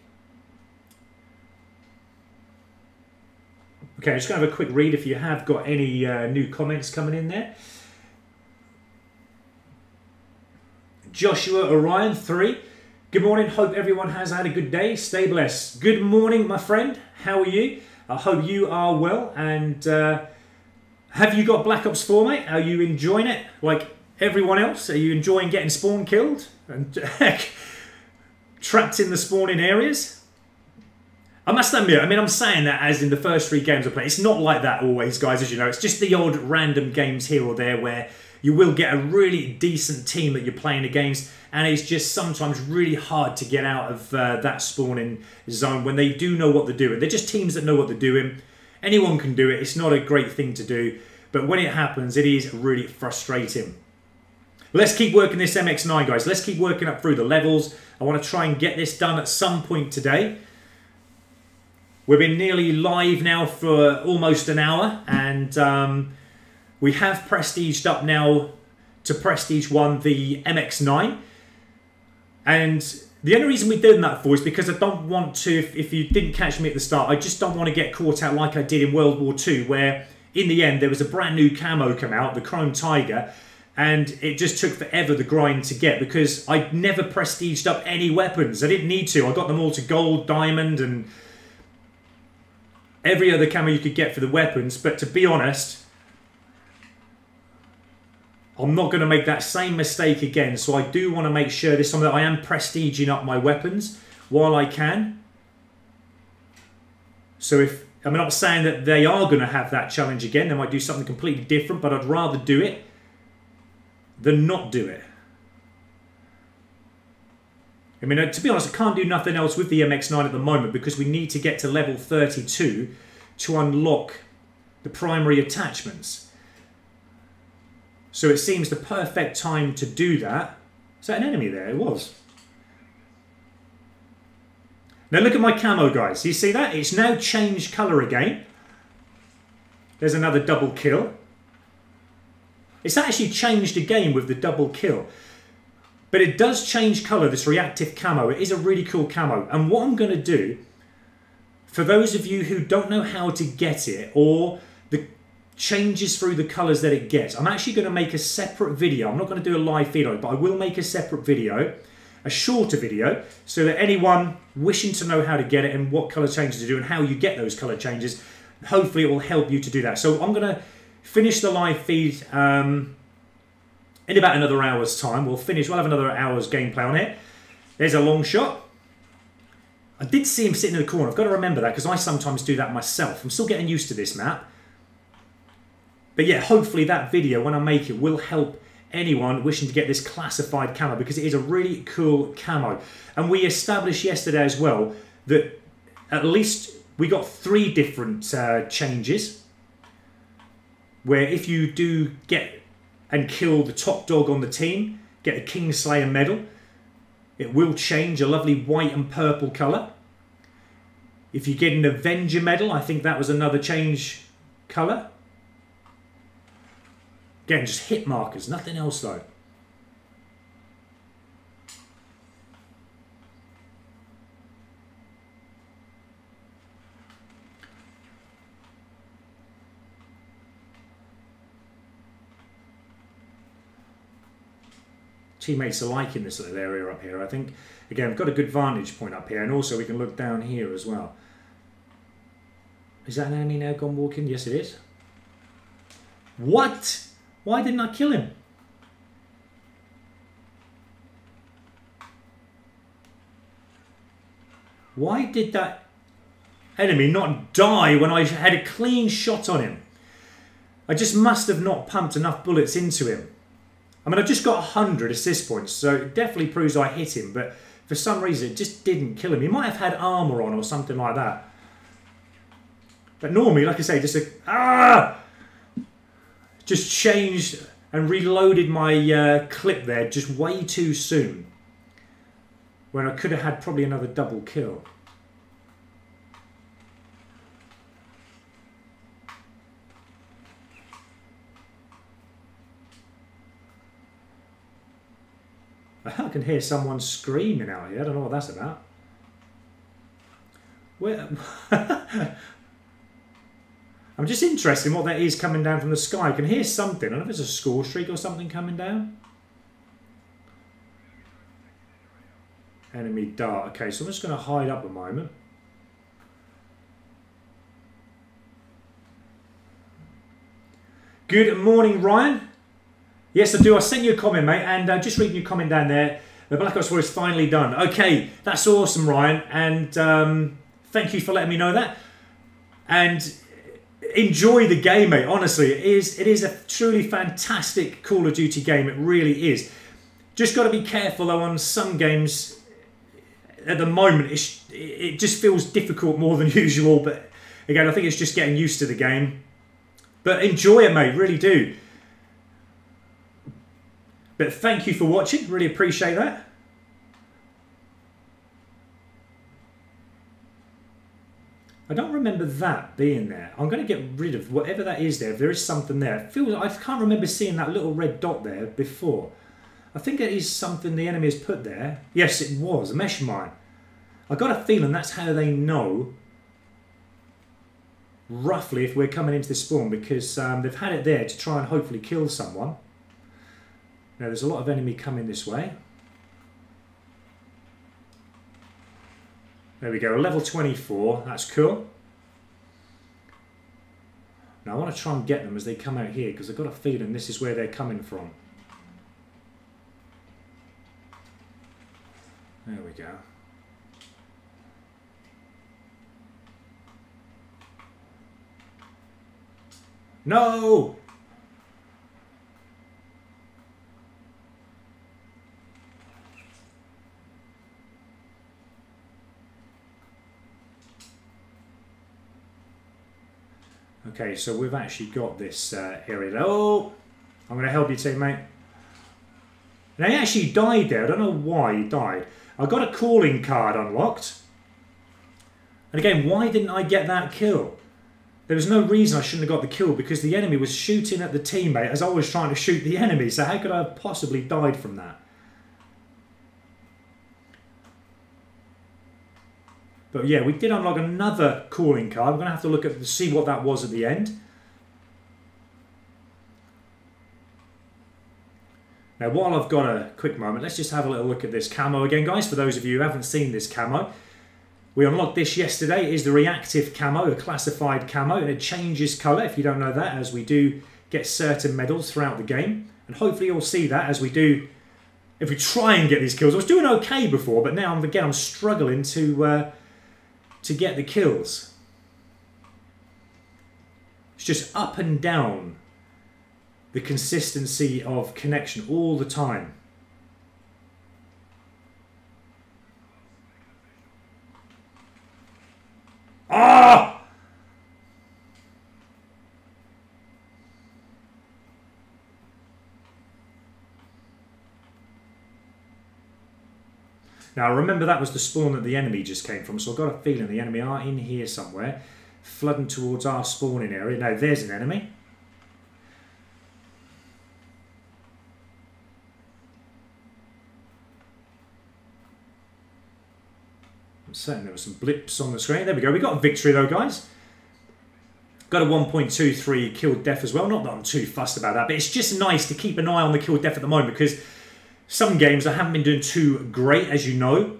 Okay, I'm just going to have a quick read if you have got any new comments coming in there. Joshua Orion 3. Good morning. Hope everyone has had a good day. Stay blessed. Good morning, my friend. How are you? I hope you are well. And have you got Black Ops 4, mate? Are you enjoying it like everyone else? Are you enjoying getting spawn killed? And trapped in the spawning areas? I must admit, I mean, I'm saying that as in the first 3 games I played. It's not like that always, guys, as you know. It's just the odd random games here or there where you will get a really decent team that you're playing against, and it's just sometimes really hard to get out of that spawning zone when they do know what they're doing. They're just teams that know what they're doing. Anyone can do it. It's not a great thing to do, but when it happens, it is really frustrating. Let's keep working this MX-9, guys. Let's keep working up through the levels. I want to try and get this done at some point today. We've been nearly live now for almost an hour, and we have prestiged up now to Prestige 1 the MX-9. And the only reason we're doing that for is because I don't want to, if you didn't catch me at the start, I just don't want to get caught out like I did in World War II, where in the end there was a brand new camo come out, the Chrome Tiger, and it just took forever the grind to get because I'd never prestiged up any weapons. I didn't need to. I got them all to gold, diamond, and every other camo you could get for the weapons. But to be honest, I'm not going to make that same mistake again. So I do want to make sure this time that I am prestiging up my weapons while I can. So if, I'm not saying that they are going to have that challenge again. They might do something completely different, but I'd rather do it than not do it. I mean, to be honest, I can't do nothing else with the MX-9 at the moment because we need to get to level 32 to unlock the primary attachments. So it seems the perfect time to do that. Is that an enemy there? It was. Now look at my camo, guys. You see that? It's now changed colour again. There's another double kill. It's actually changed again with the double kill. But it does change colour, this reactive camo. It is a really cool camo. And what I'm going to do, for those of you who don't know how to get it, or the changes through the colours that it gets, I'm actually going to make a separate video. I'm not going to do a live feed on it, but I will make a separate video, a shorter video, so that anyone wishing to know how to get it and what colour changes to do and how you get those colour changes, hopefully it will help you to do that. So I'm going to finish the live feed in about another hour's time. We'll have another hour's gameplay on it. There's a long shot. I did see him sitting in the corner. I've got to remember that because I sometimes do that myself. I'm still getting used to this map. But yeah, hopefully that video, when I make it, will help anyone wishing to get this classified camo because it is a really cool camo. And we established yesterday as well that at least we got 3 different changes where if you do get and kill the top dog on the team, get the Kingslayer medal, it will change a lovely white and purple colour. If you get an Avenger medal, I think that was another change colour. Again, just hit markers, nothing else though. Teammates are liking this little area up here, I think. Again, I've got a good vantage point up here, and also we can look down here as well. Is that an enemy now gone walking? Yes, it is. What? Why didn't I kill him? Why did that enemy not die when I had a clean shot on him? I just must have not pumped enough bullets into him. I mean, I just got 100 assist points, so it definitely proves I hit him, but for some reason it just didn't kill him. He might have had armour on or something like that. But normally, like I say, just changed and reloaded my clip there just way too soon, when I could have had probably another double kill. I can hear someone screaming out here. I don't know what that's about. Where? I'm just interested in what that is coming down from the sky. I can hear something. I don't know if it's a score streak or something coming down. Enemy dart. Okay, so I'm just going to hide up a moment. Good morning, Ryan. Yes, I do. I sent you a comment, mate, and just reading your comment down there. The Black Ops 4 is finally done. Okay, that's awesome, Ryan, and thank you for letting me know that. And enjoy the game, mate. Honestly, it is a truly fantastic Call of Duty game. It really is. Just got to be careful, though, on some games. At the moment, it just feels difficult more than usual. But again, I think it's just getting used to the game. But enjoy it, mate. Really do. But thank you for watching. Really appreciate that. I don't remember that being there. I'm going to get rid of whatever that is there. If there is something there. I can't remember seeing that little red dot there before. I think it is something the enemy has put there. Yes, it was. A mesh mine. I got a feeling that's how they know roughly if we're coming into the spawn, because they've had it there to try and hopefully kill someone. Now there's a lot of enemy coming this way. There we go, level 24, that's cool. Now I want to try and get them as they come out here, because I've got a feeling this is where they're coming from. There we go. No! Okay, so we've actually got this area. Oh! I'm going to help you, teammate. And he actually died there. I don't know why he died. I got a calling card unlocked. And again, why didn't I get that kill? There was no reason I shouldn't have got the kill because the enemy was shooting at the teammate as I was trying to shoot the enemy. So how could I have possibly died from that? But yeah, we did unlock another calling card. I'm going to have to look at see what that was at the end. Now, while I've got a quick moment, let's just have a little look at this camo again, guys. For those of you who haven't seen this camo, we unlocked this yesterday. It is the Reactive Camo, a classified camo, and it changes colour, if you don't know that, as we do get certain medals throughout the game. And hopefully you'll see that as we do, if we try and get these kills. I was doing okay before, but now, again, I'm struggling to get the kills. It's just up and down. The consistency of connection all the time. Ah! Now remember that was the spawn that the enemy just came from, so I've got a feeling the enemy are in here somewhere, flooding towards our spawning area. Now there's an enemy. Saying there were some blips on the screen. There we go. We got a victory though, guys. Got a 1.23 kill death as well. Not that I'm too fussed about that, but it's just nice to keep an eye on the kill death at the moment because some games I haven't been doing too great, as you know,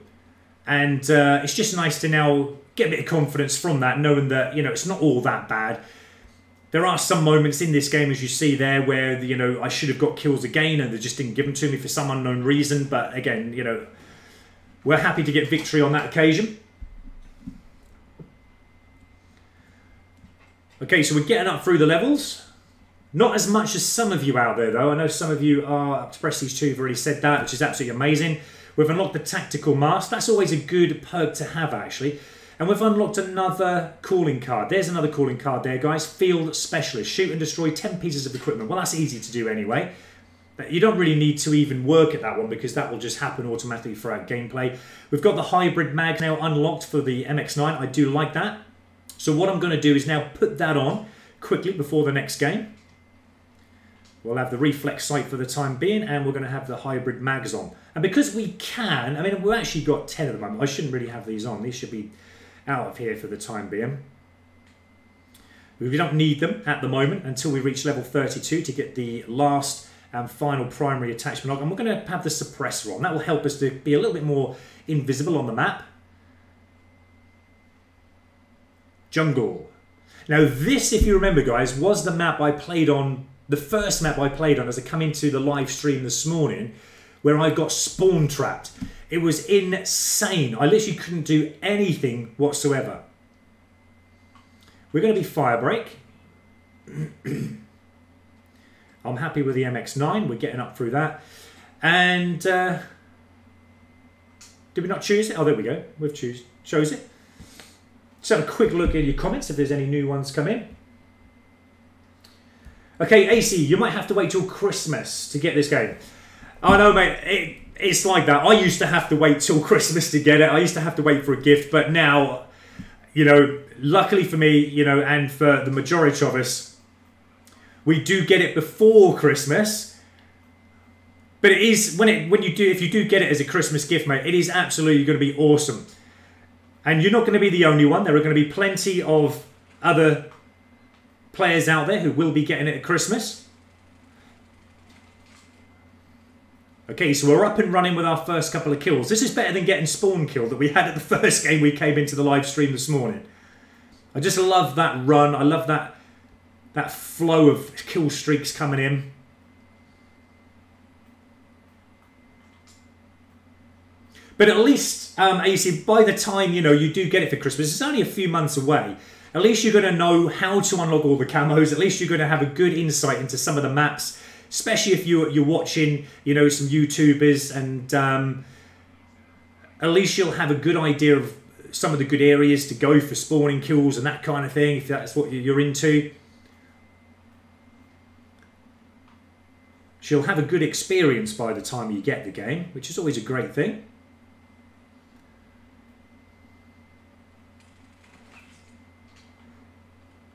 and it's just nice to now get a bit of confidence from that, knowing that, you know, it's not all that bad. There are some moments in this game, as you see there, where, you know, I should have got kills again and they just didn't give them to me for some unknown reason. But again, you know, we're happy to get victory on that occasion. Okay, so we're getting up through the levels. Not as much as some of you out there, though. I know some of you are, Prestige2 have already said that, which is absolutely amazing. We've unlocked the tactical mask. That's always a good perk to have, actually. And we've unlocked another calling card. There's another calling card there, guys. Field Specialist. Shoot and destroy 10 pieces of equipment. Well, that's easy to do anyway. You don't really need to even work at that one because that will just happen automatically throughout gameplay. We've got the hybrid mag now unlocked for the MX-9. I do like that. So what I'm going to do is now put that on quickly before the next game. We'll have the reflex sight for the time being, and we're going to have the hybrid mags on. And because we can, I mean, we've actually got 10 at the moment. I shouldn't really have these on. These should be out of here for the time being. We don't need them at the moment until we reach level 32 to get the last and final primary attachment lock. And we're going to have the suppressor on. That will help us to be a little bit more invisible on the map. Jungle. Now this, if you remember, guys, was the map I played on, the first map I played on as I come into the live stream this morning, where I got spawn trapped. It was insane. I literally couldn't do anything whatsoever. We're going to be Firebreak. I'm happy with the MX-9. We're getting up through that. And did we not choose it? Oh, there we go. We've chose it. Just have a quick look at your comments if there's any new ones come in. Okay, AC, you might have to wait till Christmas to get this game. I know, mate. It's like that. I used to have to wait till Christmas to get it. I used to have to wait for a gift. But now, you know, luckily for me, you know, and for the majority of us, we do get it before Christmas. But it is, if you do get it as a Christmas gift, mate, it is absolutely going to be awesome. And you're not going to be the only one. There are going to be plenty of other players out there who will be getting it at Christmas. Okay, so we're up and running with our first couple of kills. This is better than getting spawn killed that we had at the first game we came into the live stream this morning. I just love that run. I love that flow of kill streaks coming in. But at least, you see, by the time, you know, you do get it for Christmas, it's only a few months away. At least you're going to know how to unlock all the camos. At least you're going to have a good insight into some of the maps, especially if you're watching, you know, some YouTubers, and at least you'll have a good idea of some of the good areas to go for spawning kills and that kind of thing, if that's what you're into. She'll have a good experience by the time you get the game, which is always a great thing.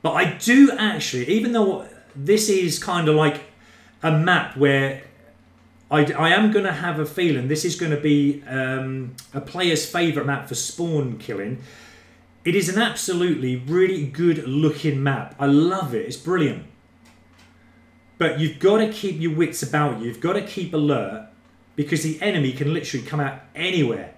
But I do actually, even though this is kind of like a map where I am going to have a feeling this is going to be a player's favourite map for spawn killing, it is an absolutely really good looking map. I love it. It's brilliant. But you've got to keep your wits about you. You've got to keep alert, because the enemy can literally come out anywhere.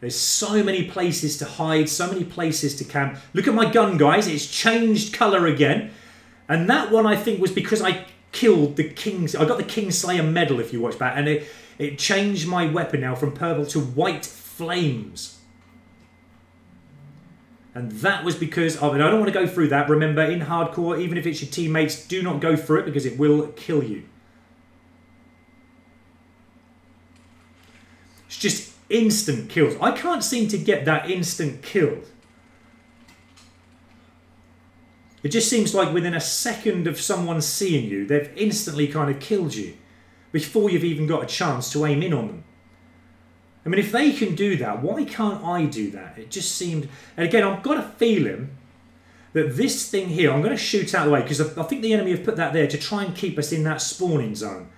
There's so many places to hide, so many places to camp. Look at my gun, guys. It's changed colour again. And that one, I think, was because I killed the King's... I got the Kingslayer medal, if you watch that. And it changed my weapon now from purple to white flames. And that was because of it. I don't want to go through that. Remember, in hardcore, even if it's your teammates, do not go through it, because it will kill you. It's just instant kills. I can't seem to get that instant kill. It just seems like within a second of someone seeing you, they've instantly kind of killed you before you've even got a chance to aim in on them. I mean, if they can do that, why can't I do that? It just seemed... And again, I've got a feeling that this thing here, I'm going to shoot out of the way, because I think the enemy have put that there to try and keep us in that spawning zone.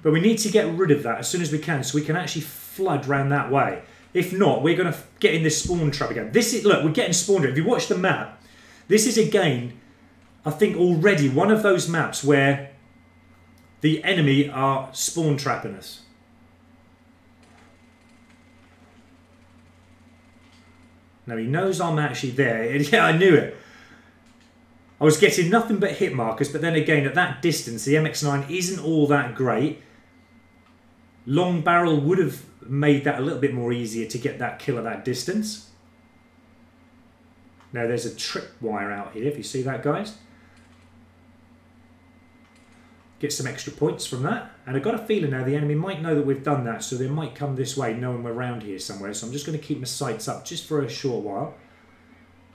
But we need to get rid of that as soon as we can, so we can actually flood round that way. If not, we're going to get in this spawn trap again. This is... Look, we're getting spawned. If you watch the map, this is again, I think, already one of those maps where the enemy are spawn trapping us. Now, he knows I'm actually there. Yeah, I knew it. I was getting nothing but hit markers, but then again, at that distance, the MX-9 isn't all that great. Long barrel would have made that a little bit more easier to get that kill at that distance. Now, there's a tripwire out here, if you see that, guys. Get some extra points from that. And I've got a feeling now the enemy might know that we've done that, so they might come this way knowing we're around here somewhere. So I'm just going to keep my sights up just for a short while.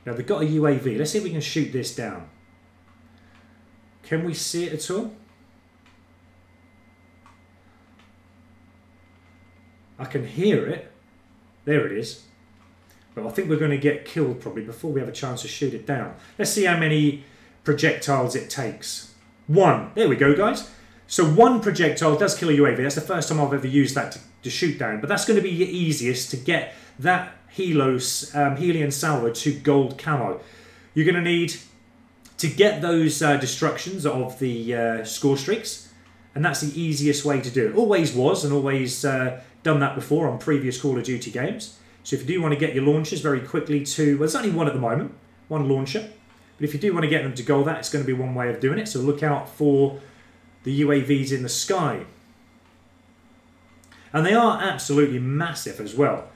Now, they've got a UAV. Let's see if we can shoot this down. Can we see it at all? I can hear it. There it is. But I think we're going to get killed probably before we have a chance to shoot it down. Let's see how many projectiles it takes. One. There we go, guys. So one projectile does kill a UAV. That's the first time I've ever used that to shoot down. But that's going to be your easiest to get that Helion Salvo to gold camo. You're going to need to get those destructions of the score streaks. And that's the easiest way to do it. Always was, and always done that before on previous Call of Duty games. So if you do want to get your launchers very quickly to... Well, there's only one at the moment. One launcher. But if you do want to get them to gold, that's going to be one way of doing it. So look out for the UAVs in the sky. And they are absolutely massive as well.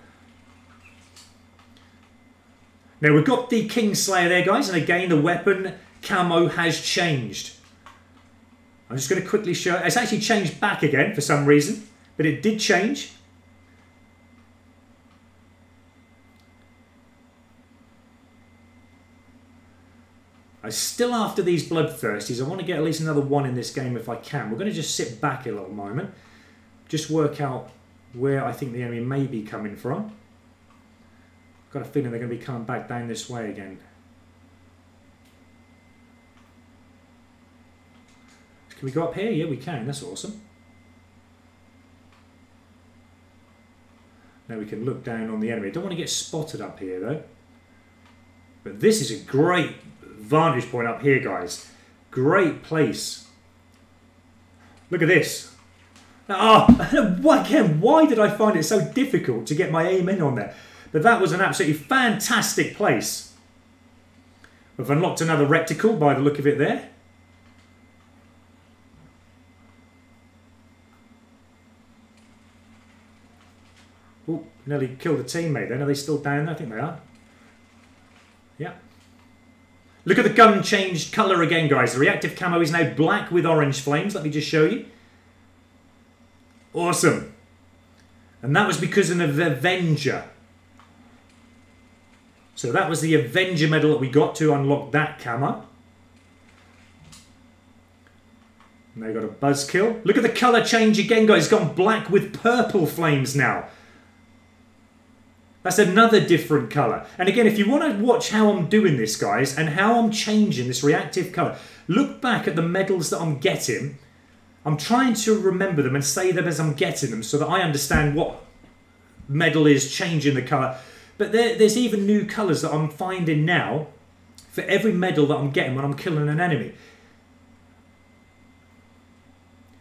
Now, we've got the Kingslayer there, guys. And again, the weapon camo has changed. I'm just going to quickly show... It's actually changed back again for some reason. But it did change. I'm still after these bloodthirsties. I want to get at least another one in this game if I can. We're going to just sit back a little moment. Just work out where I think the enemy may be coming from. I've got a feeling they're going to be coming back down this way again. Can we go up here? Yeah, we can. That's awesome. Now we can look down on the enemy. I don't want to get spotted up here, though. But this is a great vantage point up here, guys. Great place. Look at this. Again, why did I find it so difficult to get my aim in on there? But that was an absolutely fantastic place. We've unlocked another reticle by the look of it there. Oh, nearly killed a teammate then. Are they still down there? I think they are. Yeah. Look at the gun changed colour again, guys. The reactive camo is now black with orange flames. Let me just show you. Awesome. And that was because of the Avenger. So that was the Avenger medal that we got to unlock that camo. And they got a buzzkill. Look at the colour change again, guys. It's gone black with purple flames now. That's another different colour. And again, if you want to watch how I'm doing this, guys, and how I'm changing this reactive colour, look back at the medals that I'm getting. I'm trying to remember them and say them as I'm getting them so that I understand what medal is changing the colour. But there's even new colours that I'm finding now for every medal that I'm getting when I'm killing an enemy.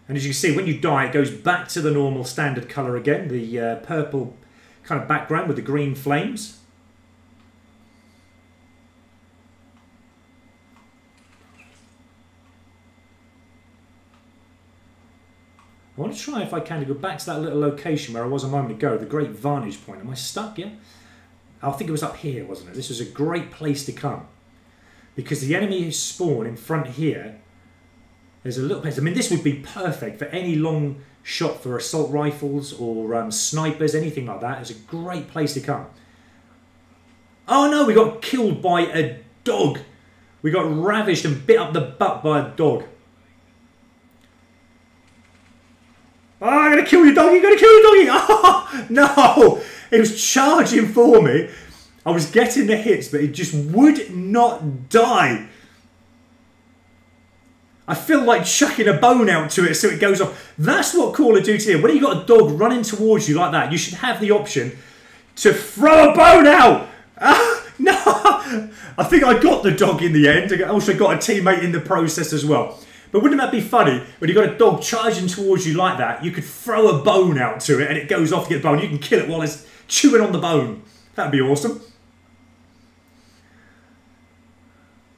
And as you can see, when you die, it goes back to the normal standard colour again, the purple kind of background with the green flames. I want to try if I can to go back to that little location where I was a moment ago, the great vantage point. Am I stuck? Yeah? I think it was up here, wasn't it? This was a great place to come. Because the enemy spawn in front here, there's a little place. I mean, this would be perfect for any long shot for assault rifles or snipers, anything like that. It's a great place to come. Oh no, we got killed by a dog. We got ravished and bit up the butt by a dog. Oh, I'm going to kill you, doggy. I'm going to kill you, doggy. Oh, no. It was charging for me. I was getting the hits, but it just would not die. I feel like chucking a bone out to it so it goes off. That's what Call of Duty is. When you got a dog running towards you like that, you should have the option to throw a bone out. No. I think I got the dog in the end. I also got a teammate in the process as well. But wouldn't that be funny? When you got a dog charging towards you like that, you could throw a bone out to it and it goes off to get the bone. You can kill it while it's chewing on the bone. That'd be awesome.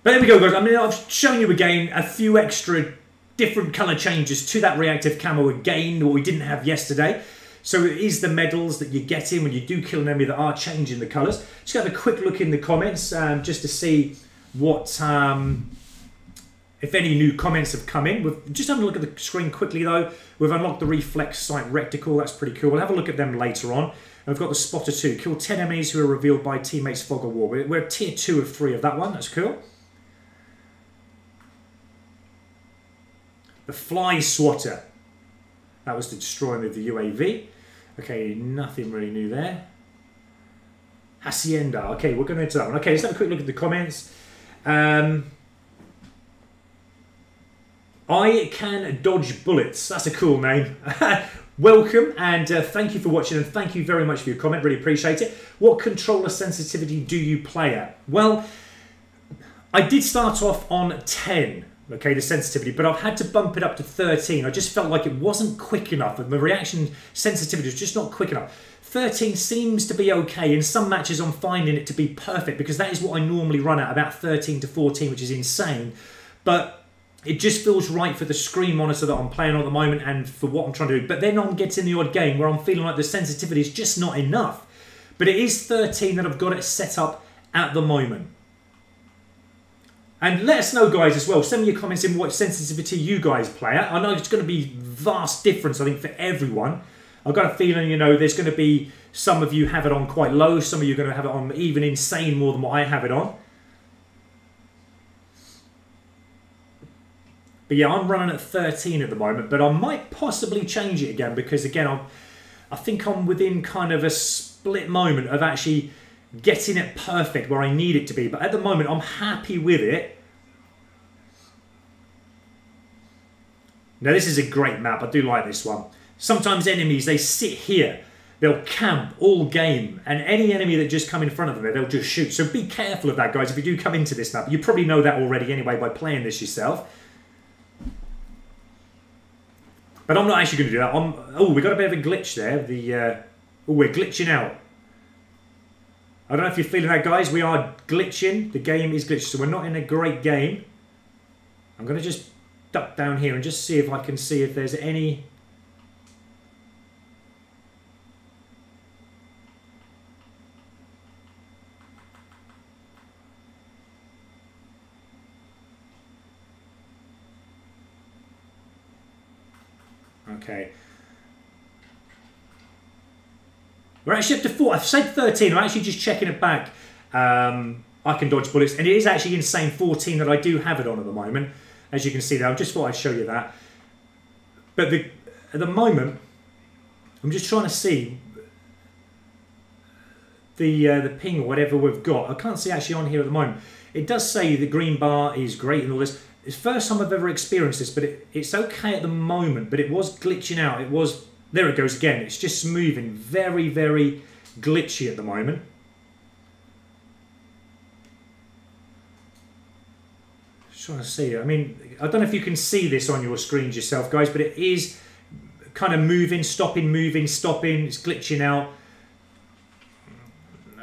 But there we go, guys. I mean, I've shown you again a few extra different colour changes to that reactive camo again, what we didn't have yesterday. So it is the medals that you get in when you do kill an enemy that are changing the colours. Just have a quick look in the comments just to see what... if any new comments have come in. We've just having a look at the screen quickly though. We've unlocked the reflex sight reticle. That's pretty cool. We'll have a look at them later on. And we've got the spotter 2. Kill 10 enemies who are revealed by teammates fog of war. We're tier 2 of 3 of that one. That's cool. The fly swatter. That was the destroying of the UAV. Okay, nothing really new there. Hacienda. Okay, we're going into that one. Okay, let's have a quick look at the comments. I can dodge bullets. That's a cool name. Welcome and thank you for watching and thank you very much for your comment. Really appreciate it. What controller sensitivity do you play at? Well, I did start off on 10, okay, the sensitivity, but I've had to bump it up to 13. I just felt like it wasn't quick enough and the reaction sensitivity was just not quick enough. 13 seems to be okay. In some matches I'm finding it to be perfect because that is what I normally run at, about 13 to 14, which is insane. But it just feels right for the screen monitor that I'm playing on at the moment and for what I'm trying to do. But then I'm getting the odd game where I'm feeling like the sensitivity is just not enough. But it is 13 that I've got it set up at the moment. And let us know, guys, as well. Send me your comments in what sensitivity you guys play at. I know it's going to be vast difference, I think, for everyone. I've got a feeling, you know, there's going to be some of you have it on quite low. Some of you are going to have it on even insane more than what I have it on. But yeah, I'm running at 13 at the moment, but I might possibly change it again because, again, I think I'm within kind of a split moment of actually getting it perfect where I need it to be. But at the moment, I'm happy with it. Now, this is a great map. I do like this one. Sometimes enemies, they sit here. They'll camp all game, and any enemy that just come in front of them, they'll just shoot. So be careful of that, guys, if you do come into this map. You probably know that already anyway by playing this yourself. But I'm not actually going to do that. Oh, we got a bit of a glitch there. Oh, we're glitching out. I don't know if you're feeling that, guys. We are glitching. The game is glitched, so we're not in a great game. I'm going to just duck down here and just see if I can see if there's any... Okay. We're actually up to 4. I've said 13. I'm actually just checking it back. I can dodge bullets. And it is actually insane 14 that I do have it on at the moment. As you can see there. I just thought I'd show you that. But at the moment, I'm just trying to see the ping or whatever we've got. I can't see actually on here at the moment. It does say the green bar is great and all this. It's the first time I've ever experienced this, but it's okay at the moment. But it was glitching out. It was... There it goes again. It's just moving. Very, very glitchy at the moment. Just trying to see. I mean, I don't know if you can see this on your screens yourself, guys, but it is kind of moving, stopping, stopping. It's glitching out.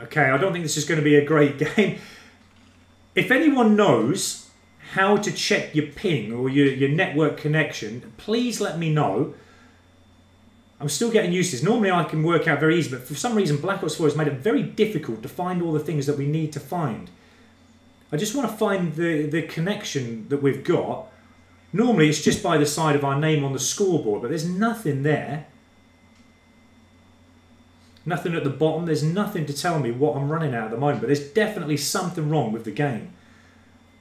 Okay, I don't think this is going to be a great game. If anyone knows how to check your ping or your network connection, please let me know. I'm still getting used to this. Normally I can work out very easy, but for some reason Black Ops 4 has made it very difficult to find all the things that we need to find. I just want to find the connection that we've got. Normally it's just by the side of our name on the scoreboard, but there's nothing there. Nothing at the bottom. There's nothing to tell me what I'm running at the moment, but there's definitely something wrong with the game.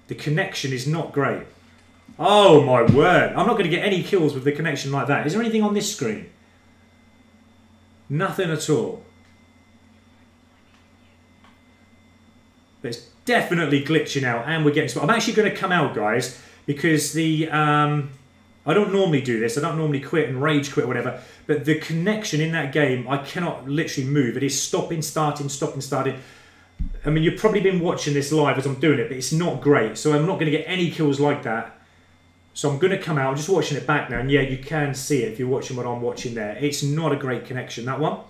The connection is not great. Oh my word. I'm not going to get any kills with the connection like that. Is there anything on this screen? Nothing at all. But it's definitely glitching out and we're getting... I'm actually going to come out, guys, because the... I don't normally do this. I don't normally quit and rage quit or whatever. But the connection in that game, I cannot literally move. It is stopping, starting, stopping, starting. I mean, you've probably been watching this live as I'm doing it, but it's not great. So I'm not going to get any kills like that. So I'm going to come out. I'm just watching it back now. And yeah, you can see it if you're watching what I'm watching there. It's not a great connection, that one.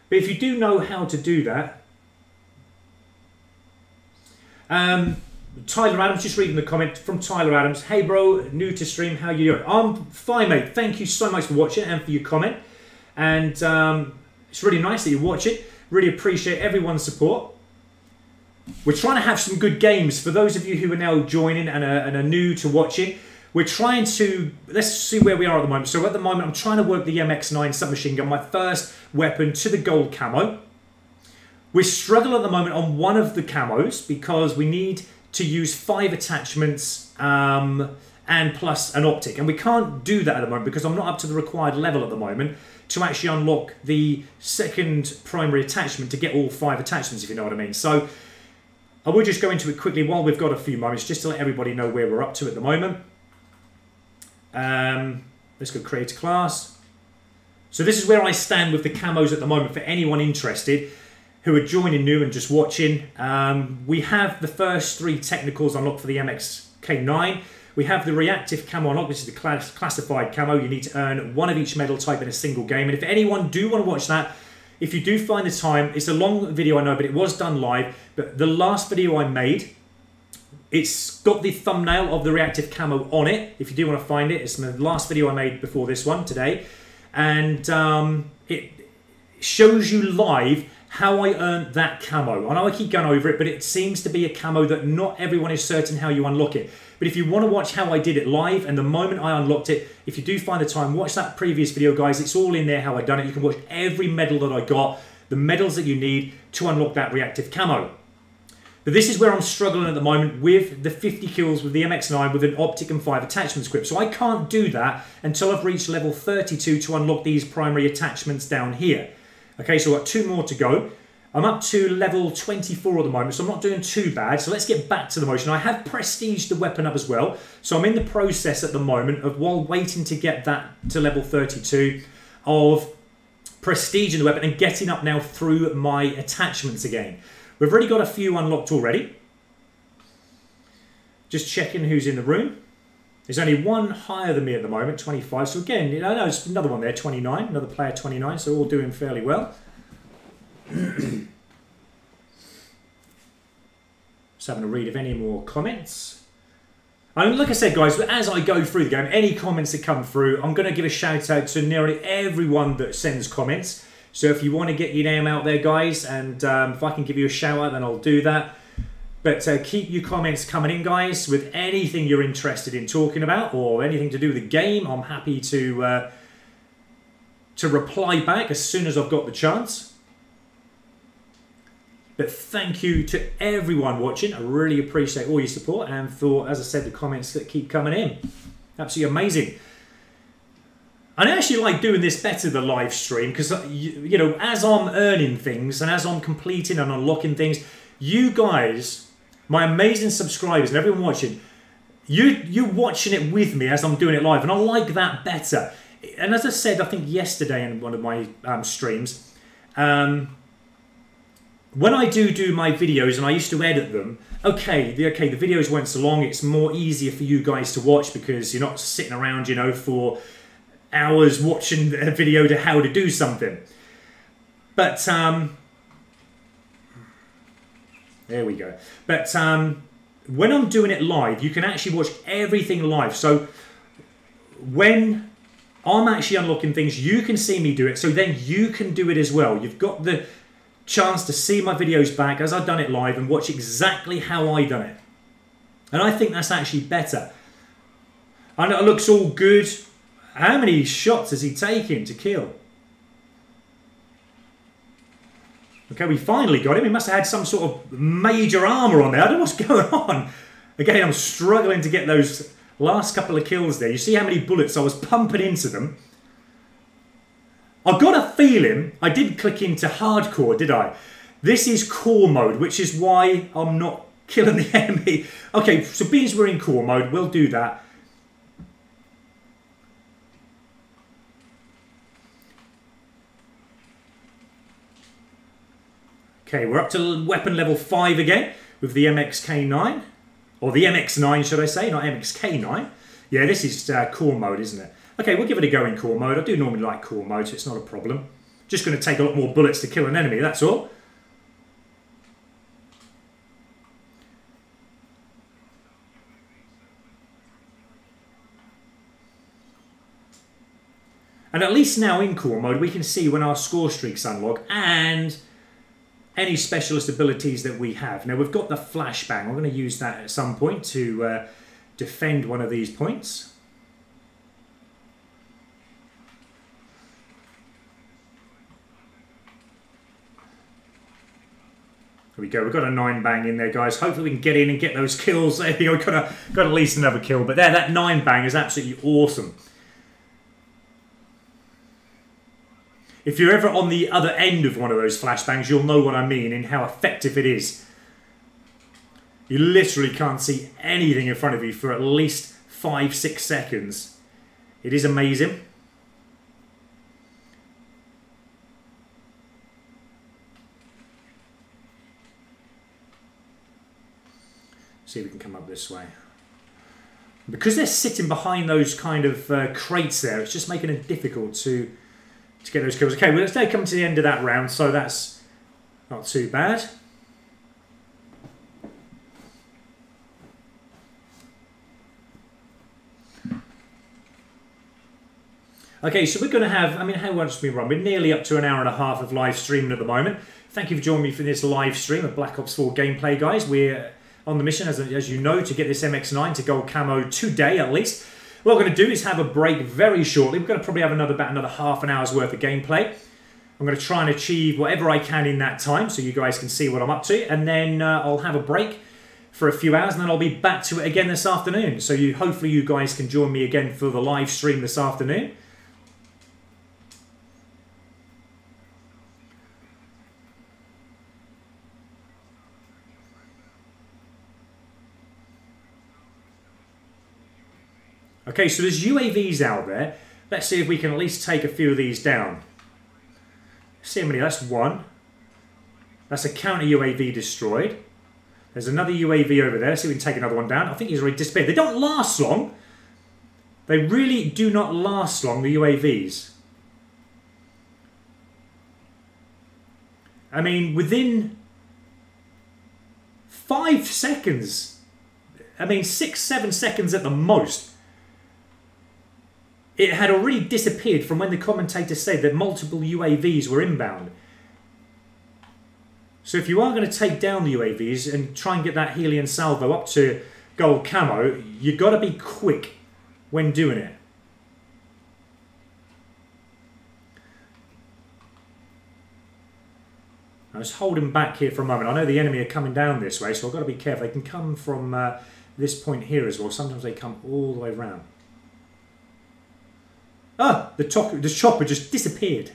But if you do know how to do that... Tyler Adams, just reading the comment from Tyler Adams. Hey bro, new to stream, how you doing? I'm fine, mate. Thank you so much for watching and for your comment. And it's really nice that you watch it. Really appreciate everyone's support. We're trying to have some good games. For those of you who are now joining and are new to watching, we're trying to... Let's see where we are at the moment. So at the moment, I'm trying to work the MX-9 submachine gun, my first weapon, to the gold camo. We're struggling at the moment on one of the camos because we need to use 5 attachments and plus an optic, and we can't do that at the moment because I'm not up to the required level at the moment to actually unlock the second primary attachment to get all 5 attachments, if you know what I mean. So I will just go into it quickly while we've got a few moments just to let everybody know where we're up to at the moment. Let's go create a class. So this is where I stand with the camos at the moment for anyone interested who are joining new and just watching. We have the first 3 technicals unlocked for the MX-9. We have the reactive camo unlocked, which is the classified camo. You need to earn 1 of each medal type in a single game. And if anyone do want to watch that, if you do find the time, it's a long video I know, but it was done live. But the last video I made, it's got the thumbnail of the reactive camo on it. If you do want to find it, it's the last video I made before this one today. And it shows you live how I earned that camo. I know I keep going over it, but it seems to be a camo that not everyone is certain how you unlock it. But if you want to watch how I did it live and the moment I unlocked it, if you do find the time, watch that previous video, guys. It's all in there how I done it. You can watch every medal that I got, the medals that you need to unlock that reactive camo. But this is where I'm struggling at the moment with the 50 kills with the MX-9 with an optic and 5 attachments equipped. So I can't do that until I've reached level 32 to unlock these primary attachments down here. Okay, so I've got 2 more to go. I'm up to level 24 at the moment, so I'm not doing too bad. So let's get back to the motion. I have prestiged the weapon up as well. So I'm in the process at the moment of, while waiting to get that to level 32, of prestiging the weapon and getting up now through my attachments again. We've already got a few unlocked already. Just checking who's in the room. There's only 1 higher than me at the moment, 25. So again, you know, there's another one there, 29. Another player, 29. So all doing fairly well. Just having a read of any more comments. I mean, like I said, guys, as I go through the game, any comments that come through, I'm going to give a shout out to nearly everyone that sends comments. So if you want to get your name out there, guys, and if I can give you a shout out, then I'll do that. But keep your comments coming in, guys, with anything you're interested in talking about or anything to do with the game. I'm happy to to reply back as soon as I've got the chance. But thank you to everyone watching. I really appreciate all your support and for, as I said, the comments that keep coming in. Absolutely amazing. And I actually like doing this better, the live stream, because, you know, as I'm earning things and as I'm completing and unlocking things, you guys, my amazing subscribers and everyone watching, you're watching it with me as I'm doing it live, and I like that better. And as I said, I think yesterday in one of my streams, when I do my videos and I used to edit them, okay, the videos weren't so long. It's more easier for you guys to watch because you're not sitting around, you know, for hours watching a video to how to do something. But there we go. But when I'm doing it live, you can actually watch everything live. So when I'm actually unlocking things, you can see me do it. So then you can do it as well. You've got the chance to see my videos back as I've done it live and watch exactly how I done it. And I think that's actually better. I know it looks all good. How many shots has he taken to kill? Okay, we finally got him. He must have had some sort of major armor on there. I don't know what's going on. Again, I'm struggling to get those last couple of kills there. You see how many bullets I was pumping into them. I've got a feeling I did click into hardcore, did I? This is core mode, which is why I'm not killing the enemy. Okay, so being as we're in core mode, we'll do that. Okay, we're up to weapon level 5 again with the MX-9. Or the MX-9, should I say, not MX-9. Yeah, this is core mode, isn't it? Okay, we'll give it a go in core mode. I do normally like core mode, so it's not a problem. Just going to take a lot more bullets to kill an enemy, that's all. And at least now in core mode, we can see when our score streaks unlock and any specialist abilities that we have. Now, we've got the flashbang. We're going to use that at some point to defend one of these points. There we go. We've got a 9 bang in there, guys. Hopefully we can get in and get those kills. There we go. Got at least another kill. But there, that 9 bang is absolutely awesome. If you're ever on the other end of one of those flashbangs, you'll know what I mean and how effective it is. You literally can't see anything in front of you for at least 5-6 seconds. It is amazing. See if we can come up this way. Because they're sitting behind those kind of crates there, it's just making it difficult to get those kills. Okay, well, let's now come to the end of that round, so that's not too bad. Okay, so we're going to have, I mean, how much have we run? We're nearly up to an hour and a half of live streaming at the moment. Thank you for joining me for this live stream of Black Ops 4 gameplay, guys. We're on the mission, as you know, to get this MX-9 to gold camo today, at least. What we're going to do is have a break very shortly. We're going to probably have about another half an hour's worth of gameplay. I'm going to try and achieve whatever I can in that time so you guys can see what I'm up to. And then I'll have a break for a few hours and then I'll be back to it again this afternoon. So hopefully you guys can join me again for the live stream this afternoon. Okay, so there's UAVs out there. Let's see if we can at least take a few of these down. See how many, that's one. That's a counter UAV destroyed. There's another UAV over there. Let's see if we can take another one down. I think he's already disappeared. They don't last long. They really do not last long, the UAVs. I mean, within 5 seconds, I mean 6-7 seconds at the most, it had already disappeared from when the commentator said that multiple UAVs were inbound. So if you are going to take down the UAVs and try and get that Helion salvo up to gold camo, you've got to be quick when doing it. I was holding back here for a moment. I know the enemy are coming down this way, so I've got to be careful. They can come from this point here as well. Sometimes they come all the way around. Ah! The chopper just disappeared.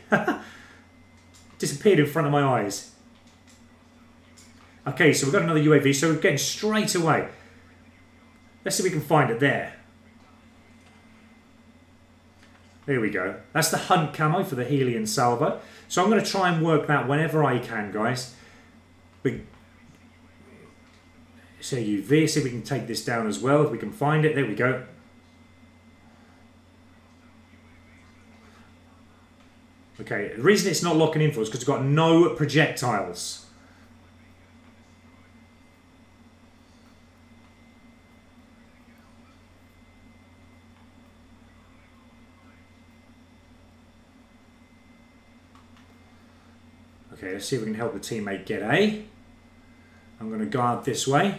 Disappeared in front of my eyes. Okay, so we've got another UAV, so we're getting straight away. Let's see if we can find it there. There we go. That's the hunt camo for the Healy and Salvo. So I'm going to try and work that whenever I can, guys. But so UV, see if we can take this down as well, if we can find it. There we go. Okay, the reason it's not locking in for us is because it's got no projectiles. Okay, let's see if we can help the teammate get A. I'm going to guard this way.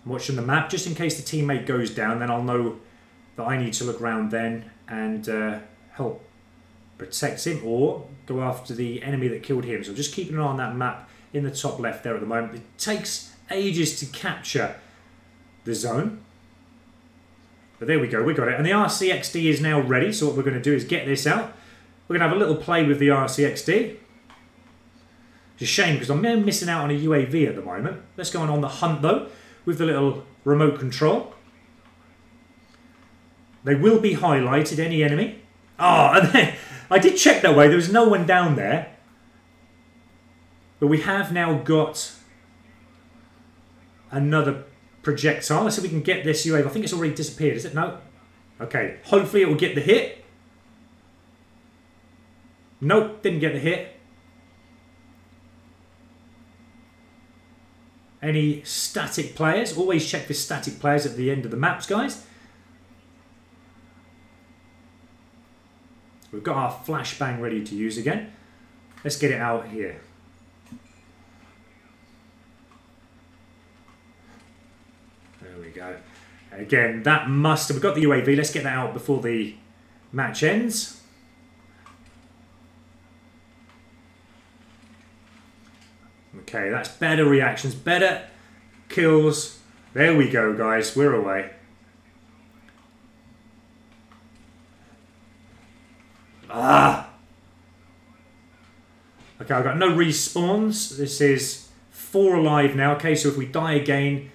I'm watching the map. Just in case the teammate goes down, then I'll know that I need to look around then and help protect him or go after the enemy that killed him. So I'm just keeping an eye on that map in the top left there at the moment. It takes ages to capture the zone. But there we go, we got it. And the RCXD is now ready. So what we're going to do is get this out. We're going to have a little play with the RCXD. It's a shame because I'm missing out on a UAV at the moment. Let's go on the hunt though with the little remote control. They will be highlighted, any enemy. Ah, and then I did check that way. There was no one down there. But we have now got another projectile. Let's see if we can get this UAV. I think it's already disappeared, is it? No. Okay, hopefully it will get the hit. Nope, didn't get the hit. Any static players? Always check for static players at the end of the maps, guys. We've got our flashbang ready to use again. Let's get it out here. There we go. Again, that must... We've got the UAV. Let's get that out before the match ends. Okay, that's better reactions, better kills. There we go, guys. We're away. Ah! Okay, I've got no respawns. This is 4 alive now. Okay, so if we die again,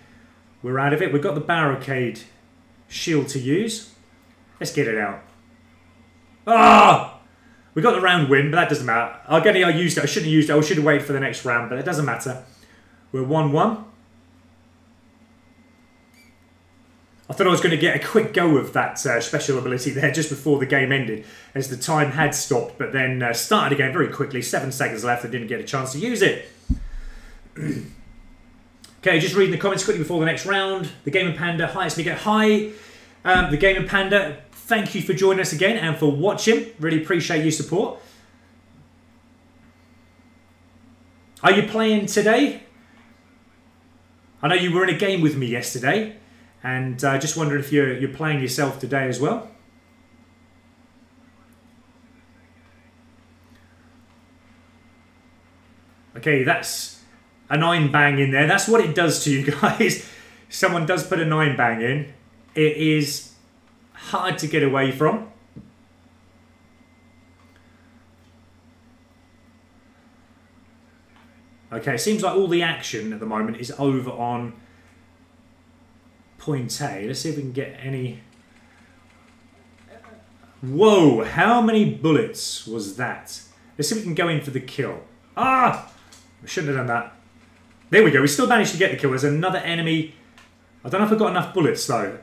we're out of it. We've got the barricade shield to use. Let's get it out. Ah! We got the round win, but that doesn't matter. I used it. I shouldn't have used it. I should have waited for the next round, but it doesn't matter. We're 1-1. I thought I was going to get a quick go of that special ability there just before the game ended, as the time had stopped, but then started again very quickly. 7 seconds left. I didn't get a chance to use it. Okay, just reading the comments quickly before the next round. The Gamer Panda, hi, it's me again. Hi, the Gamer Panda. Thank you for joining us again and for watching. Really appreciate your support. Are you playing today? I know you were in a game with me yesterday, and just wondering if you're playing yourself today as well. Okay, that's a 9-bang in there. That's what it does to you guys. Someone does put a 9-bang in. It is hard to get away from. Okay, it seems like all the action at the moment is over on point A. Let's see if we can get any... Whoa, how many bullets was that? Let's see if we can go in for the kill. Ah! I shouldn't have done that. There we go, we still managed to get the kill. There's another enemy. I don't know if I've got enough bullets though.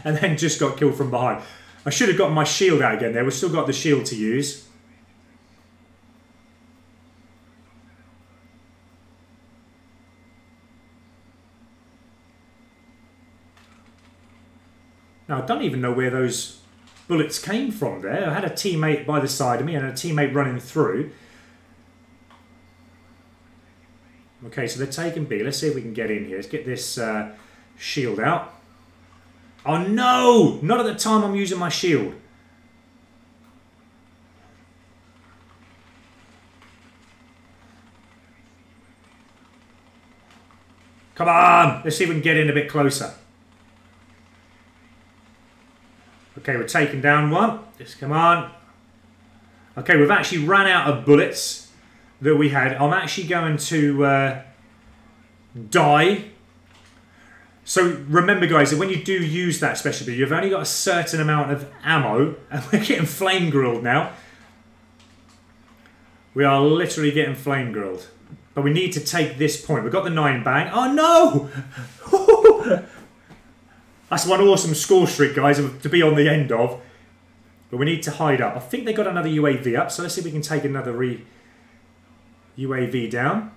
And then just got killed from behind. I should have got my shield out again there. We've still got the shield to use. Now, I don't even know where those bullets came from there. I had a teammate by the side of me and a teammate running through. Okay, so they're taking B. Let's see if we can get in here. Let's get this shield out. Oh no! Not at the time I'm using my shield. Come on! Let's see if we can get in a bit closer. Okay, we're taking down one. Just come on. Okay, we've actually ran out of bullets that we had. I'm actually going to die. So remember, guys, that when you do use that special ability, you've only got a certain amount of ammo, and we're getting flame grilled now. We are literally getting flame grilled. But we need to take this point. We've got the 9 bang. Oh, no! That's one awesome score streak, guys, to be on the end of. But we need to hide up. I think they got another UAV up, so let's see if we can take another UAV down.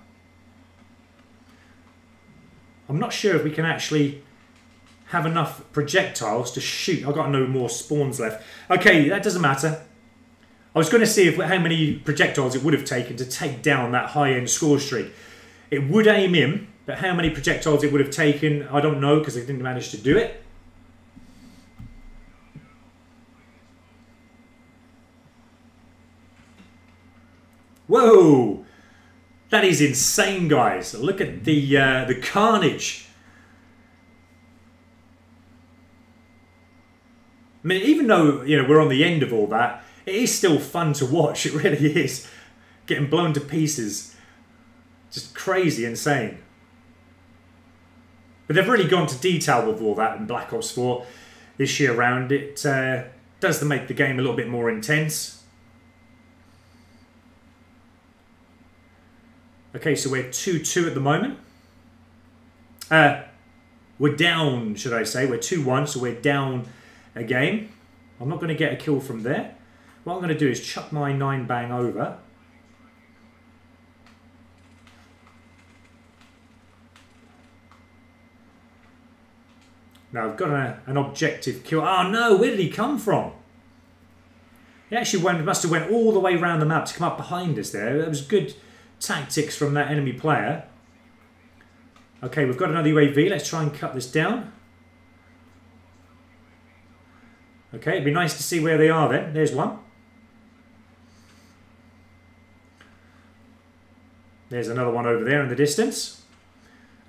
I'm not sure if we can actually have enough projectiles to shoot. I've got no more spawns left. Okay, that doesn't matter. I was going to see how many projectiles it would have taken to take down that high-end score streak. It would aim in, but how many projectiles it would have taken, I don't know, because I didn't manage to do it. Whoa! That is insane, guys. Look at the carnage. I mean, even though, you know, we're on the end of all that, it is still fun to watch. It really is. Getting blown to pieces. Just crazy insane. But they've really gone to detail with all that in Black Ops 4 this year round. It does make the game a little bit more intense. Okay, so we're 2-2 at the moment. We're down, should I say. We're 2-1, so we're down a game. I'm not going to get a kill from there. What I'm going to do is chuck my 9 bang over. Now, I've got an objective kill. Oh, no! Where did he come from? He actually must have went all the way around the map to come up behind us there. That was good tactics from that enemy player. Okay, we've got another UAV. Let's try and cut this down. Okay, it'd be nice to see where they are then. There's one. There's another one over there in the distance.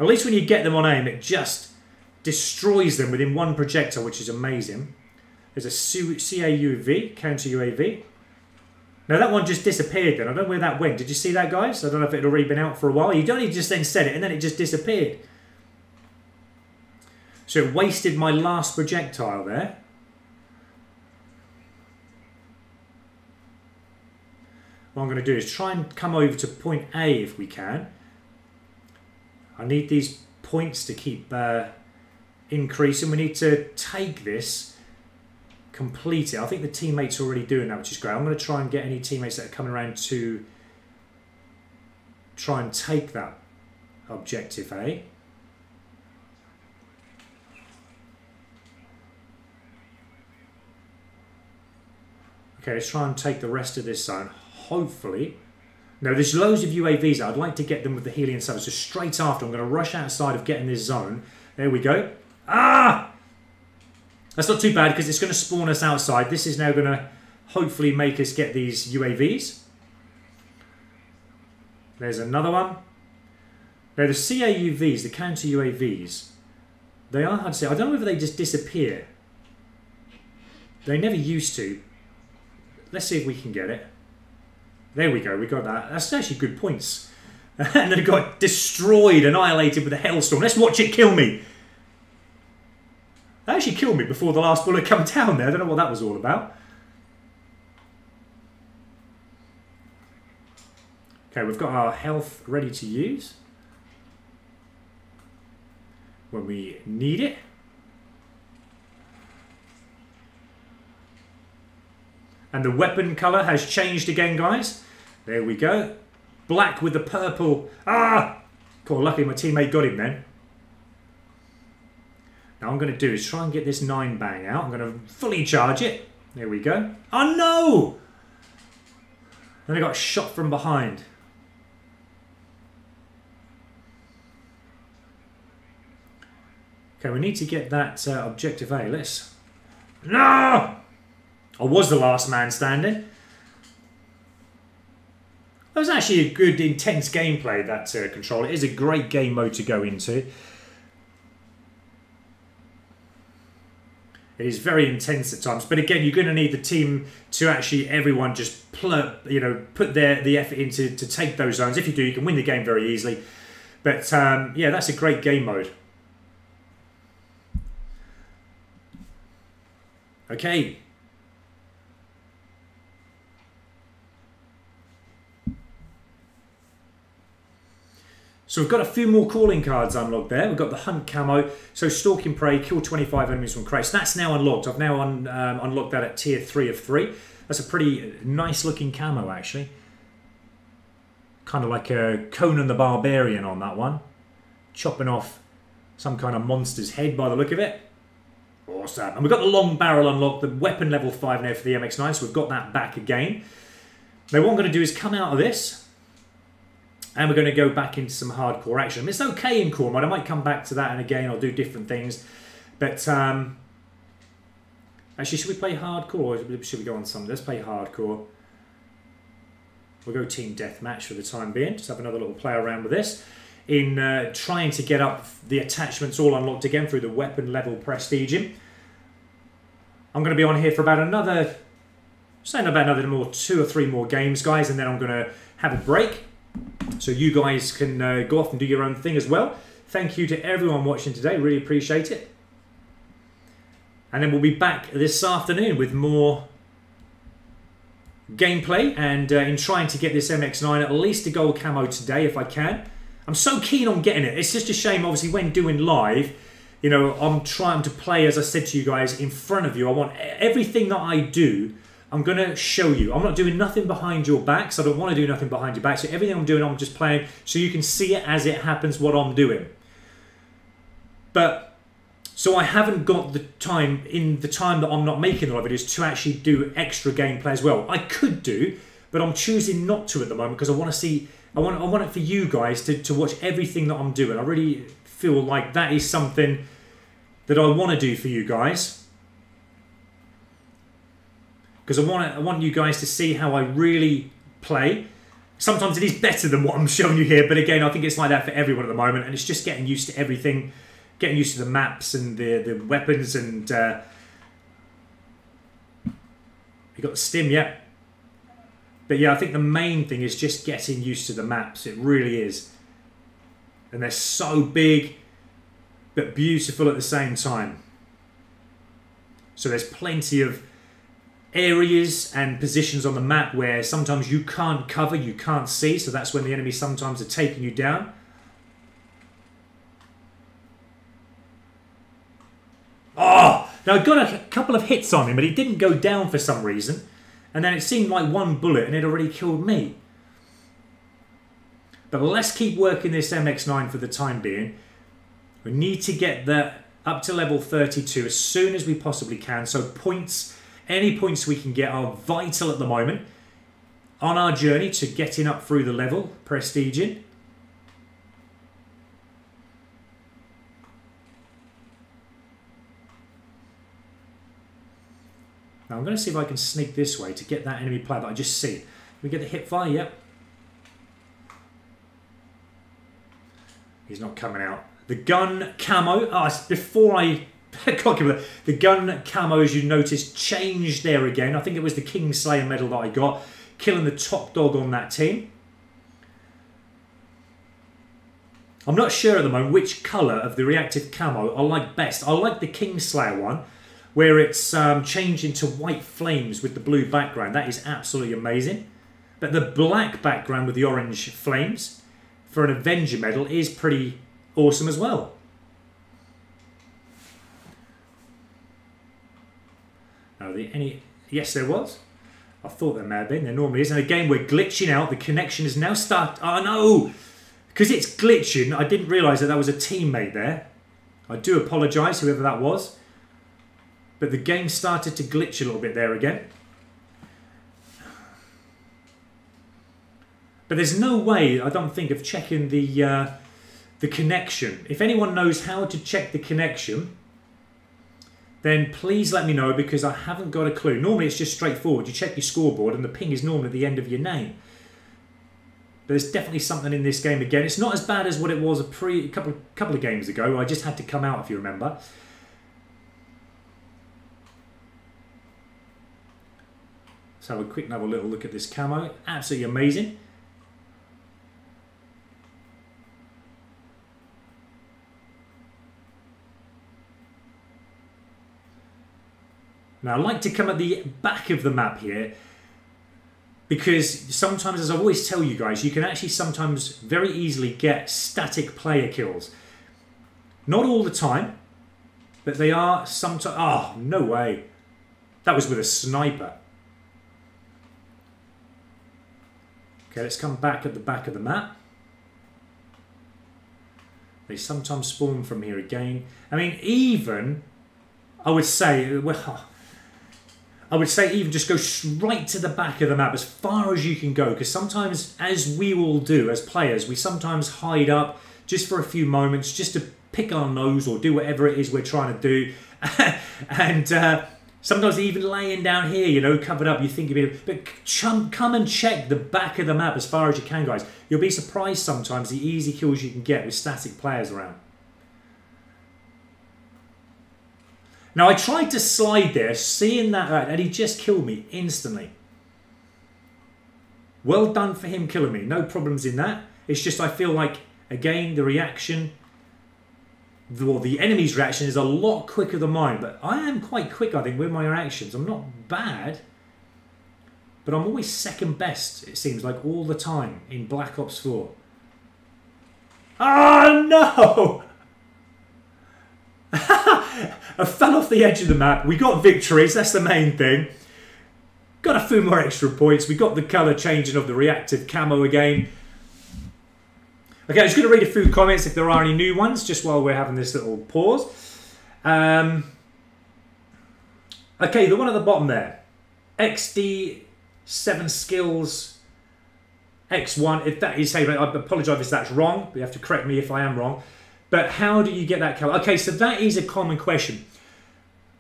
At least when you get them on aim, it just destroys them within one projectile, which is amazing. There's a CAUV, counter UAV. Now that one just disappeared then. I don't know where that went. Did you see that, guys? I don't know if it had already been out for a while. You don't need to just then set it and then it just disappeared. So it wasted my last projectile there. What I'm going to do is try and come over to point A if we can. I need these points to keep increasing. We need to take this, complete it. I think the teammates are already doing that, which is great. I'm going to try and get any teammates that are coming around to try and take that objective A. Okay, let's try and take the rest of this zone. Hopefully. Now, there's loads of UAVs. I'd like to get them with the helium stuff. So straight after, I'm going to rush outside of getting this zone. There we go. Ah! That's not too bad because it's going to spawn us outside. This is now going to hopefully make us get these UAVs. There's another one. Now, the CAUVs, the counter UAVs, they are hard to say. I don't know whether they just disappear. They never used to. Let's see if we can get it. There we go, we got that. That's actually good points. And then it got destroyed, annihilated with a hailstorm. Let's watch it kill me. That actually killed me before the last bullet came down there. I don't know what that was all about. Okay, we've got our health ready to use when we need it. And the weapon colour has changed again, guys. There we go. Black with the purple. Ah! Cool, luckily my teammate got him then. Now what I'm going to do is try and get this 9 bang out. I'm going to fully charge it. There we go. Oh no! Then I got shot from behind. Okay, we need to get that objective A. Let's... No! I was the last man standing. That was actually a good, intense gameplay, that controller. It is a great game mode to go into. It is very intense at times, but again, you're going to need the team to actually, everyone just put the effort into to take those zones. If you do, you can win the game very easily. But yeah, that's a great game mode. Okay. So we've got a few more calling cards unlocked there. We've got the Hunt Camo, so Stalking Prey, kill 25 enemies from crates. That's now unlocked. I've now unlocked that at tier 3 of 3. That's a pretty nice looking camo actually. Kind of like a Conan the Barbarian on that one. Chopping off some kind of monster's head by the look of it. Awesome. And we've got the long barrel unlocked, the weapon level 5 now for the MX-9, so we've got that back again. Now what I'm going to do is come out of this. And we're going to go back into some hardcore action. I mean, it's okay in core mode. I might come back to that, and again, I'll do different things. But actually, should we play hardcore, or should we go on something? Let's play hardcore. We'll go team deathmatch for the time being. Just have another little play around with this. In trying to get up the attachments all unlocked again through the weapon level prestiging. I'm going to be on here for about another, saying about another 2 or 3 more games, guys, and then I'm going to have a break. So you guys can go off and do your own thing as well. Thank you to everyone watching today. Really appreciate it. And then we'll be back this afternoon with more gameplay and in trying to get this MX-9 at least a gold camo today if I can. I'm so keen on getting it. It's just a shame, obviously, when doing live, you know, I'm trying to play, as I said to you guys, in front of you. I want everything that I do, I'm going to show you. I'm not doing nothing behind your backs. I don't want to do nothing behind your back. So everything I'm doing, I'm just playing so you can see it as it happens, what I'm doing. But, so I haven't got the time, in the time that I'm not making the live videos, to actually do extra gameplay as well. I could do, but I'm choosing not to at the moment because I want to see, I want it for you guys to watch everything that I'm doing. I really feel like that is something that I want to do for you guys. Because I want you guys to see how I really play. Sometimes it is better than what I'm showing you here, but again, I think it's like that for everyone at the moment, and it's just getting used to everything, getting used to the maps and the weapons, and you got the stim, yeah. But yeah, I think the main thing is just getting used to the maps. It really is. And they're so big, but beautiful at the same time. So there's plenty of areas and positions on the map where sometimes you can't cover, you can't see, so that's when the enemy sometimes are taking you down. Oh! Now I got a couple of hits on him, but he didn't go down for some reason. And then it seemed like one bullet and it already killed me. But let's keep working this MX-9 for the time being. We need to get that up to level 32 as soon as we possibly can. So points, any points we can get are vital at the moment on our journey to getting up through the level, prestiging. Now I'm going to see if I can sneak this way to get that enemy player that I just see. We get the hip fire, yep. He's not coming out. The gun camo, before I the gun camo, as you noticed, changed there again. I think it was the Kingslayer medal that I got, killing the top dog on that team. I'm not sure at the moment which colour of the reactive camo I like best. I like the Kingslayer one, where it's changed into white flames with the blue background. That is absolutely amazing. But the black background with the orange flames for an Avenger medal is pretty awesome as well. Are there any? Yes, there was. I thought there may have been. There normally is. And again, we're glitching out. The connection is now start. Oh no! Because it's glitching, I didn't realise that was a teammate there. I do apologise, whoever that was. But the game started to glitch a little bit there again. But there's no way, I don't think, of checking the connection. If anyone knows how to check the connection, then please let me know, because I haven't got a clue. Normally it's just straightforward. You check your scoreboard and the ping is normally at the end of your name. But there's definitely something in this game again. It's not as bad as what it was a couple of games ago. I just had to come out, if you remember. Let's have a quick another little look at this camo. Absolutely amazing. Now I like to come at the back of the map here, because sometimes, as I always tell you guys, you can actually sometimes very easily get static player kills. Not all the time, but they are sometimes... Oh, no way. That was with a sniper. Okay, let's come back at the back of the map. They sometimes spawn from here again. I mean, even... I would say... Well, I would say even just go straight to the back of the map as far as you can go, because sometimes, as we all do as players, we sometimes hide up just for a few moments, just to pick our nose or do whatever it is we're trying to do. And sometimes even laying down here, you know, covered up, you think of it. But come and check the back of the map as far as you can, guys. You'll be surprised sometimes the easy kills you can get with static players around. Now, I tried to slide there, seeing that, and he just killed me instantly. Well done for him killing me. No problems in that. It's just I feel like, again, the reaction, or the enemy's reaction is a lot quicker than mine. But I am quite quick, I think, with my reactions. I'm not bad, but I'm always second best, it seems like, all the time in Black Ops 4. Oh, no! I fell off the edge of the map. We got victories, that's the main thing. Got a few more extra points. We got the colour changing of the reactive camo again. Okay, I'm just going to read a few comments if there are any new ones, just while we're having this little pause. Okay, the one at the bottom there. XD7 skills X1. If that is, I apologise if that's wrong, but you have to correct me if I am wrong. But how do you get that colour? Okay, so that is a common question.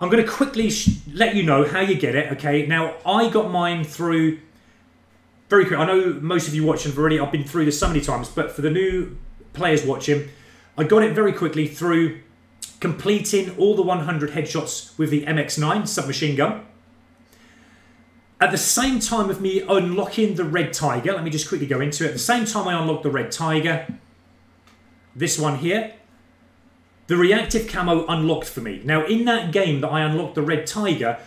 I'm going to quickly let you know how you get it, okay? Now, I got mine through... Very quick. I know most of you watching have already... I've been through this so many times, but for the new players watching, I got it very quickly through completing all the 100 headshots with the MX-9 submachine gun. At the same time of me unlocking the Red Tiger, let me just quickly go into it. At the same time I unlocked the Red Tiger... This one here, the reactive camo unlocked for me. Now, in that game that I unlocked the Red Tiger,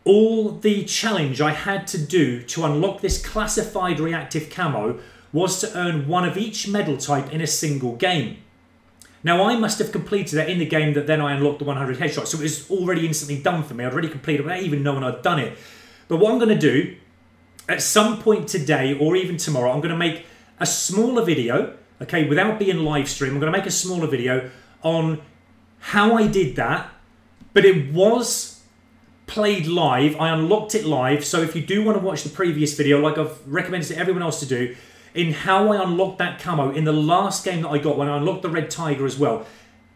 all the challenge I had to do to unlock this classified reactive camo was to earn one of each medal type in a single game. Now, I must have completed that in the game that then I unlocked the 100 headshots, so it was already instantly done for me. I'd already completed it without even knowing I'd done it. But what I'm going to do, at some point today or even tomorrow, I'm going to make a smaller video. Okay, without being live stream, I'm going to make a smaller video on how I did that. But it was played live. I unlocked it live. So if you do want to watch the previous video, like I've recommended to everyone else to do, in how I unlocked that camo in the last game that I got, when I unlocked the Red Tiger as well,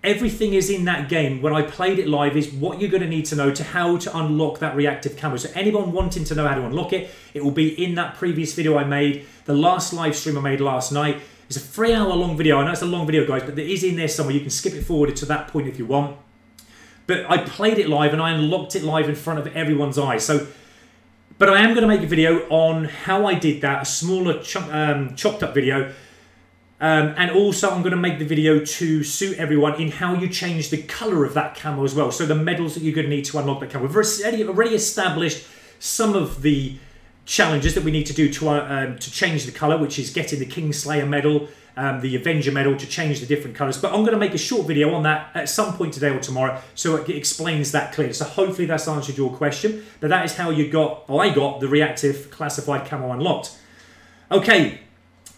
everything is in that game. When I played it live is what you're going to need to know to how to unlock that reactive camo. So anyone wanting to know how to unlock it, it will be in that previous video I made, the last live stream I made last night. It's a 3-hour-long video. I know it's a long video, guys, but it is in there somewhere. You can skip it forward to that point if you want. But I played it live and I unlocked it live in front of everyone's eyes. So, but I am going to make a video on how I did that, a smaller chopped up video. And also I'm going to make the video to suit everyone in how you change the colour of that camo as well. So the medals that you're going to need to unlock that camo. We've already established some of the challenges that we need to do to change the colour, which is getting the Kingslayer medal, the Avenger medal, to change the different colours. But I'm going to make a short video on that at some point today or tomorrow, so it explains that clearly. So hopefully that's answered your question. But that is how you got, or I got, the reactive classified camo unlocked. Okay,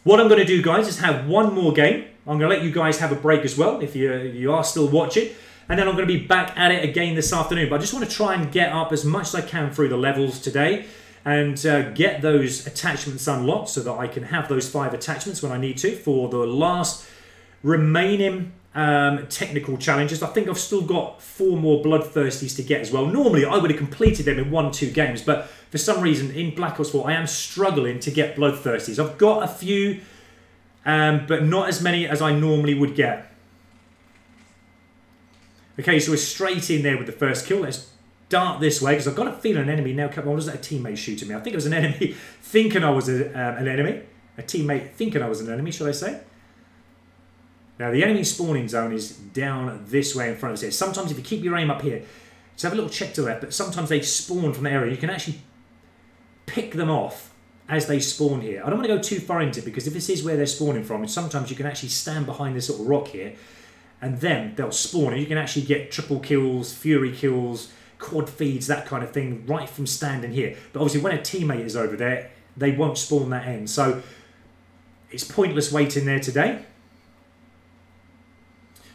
what I'm going to do, guys, is have one more game. I'm going to let you guys have a break as well, if you are still watching. And then I'm going to be back at it again this afternoon. But I just want to try and get up as much as I can through the levels today, and get those attachments unlocked so that I can have those 5 attachments when I need to for the last remaining technical challenges. I think I've still got 4 more Bloodthirsties to get as well. Normally I would have completed them in 1-2 games, but for some reason in Black Ops 4 I am struggling to get Bloodthirsties. I've got a few but not as many as I normally would get. Okay, so we're straight in there with the first kill. Let's dart this way, because I've got a feeling an enemy now... What was that? A teammate shooting me? I think it was an enemy thinking I was an enemy. A teammate thinking I was an enemy, should I say? Now, the enemy spawning zone is down this way in front of us here. Sometimes if you keep your aim up here, just have a little check to the left, but sometimes they spawn from the area. You can actually pick them off as they spawn here. I don't want to go too far into it, because if this is where they're spawning from, and sometimes you can actually stand behind this little rock here, and then they'll spawn, and you can actually get triple kills, fury kills, quad feeds, that kind of thing, right from standing here. But obviously when a teammate is over there, they won't spawn that end. So it's pointless waiting there today.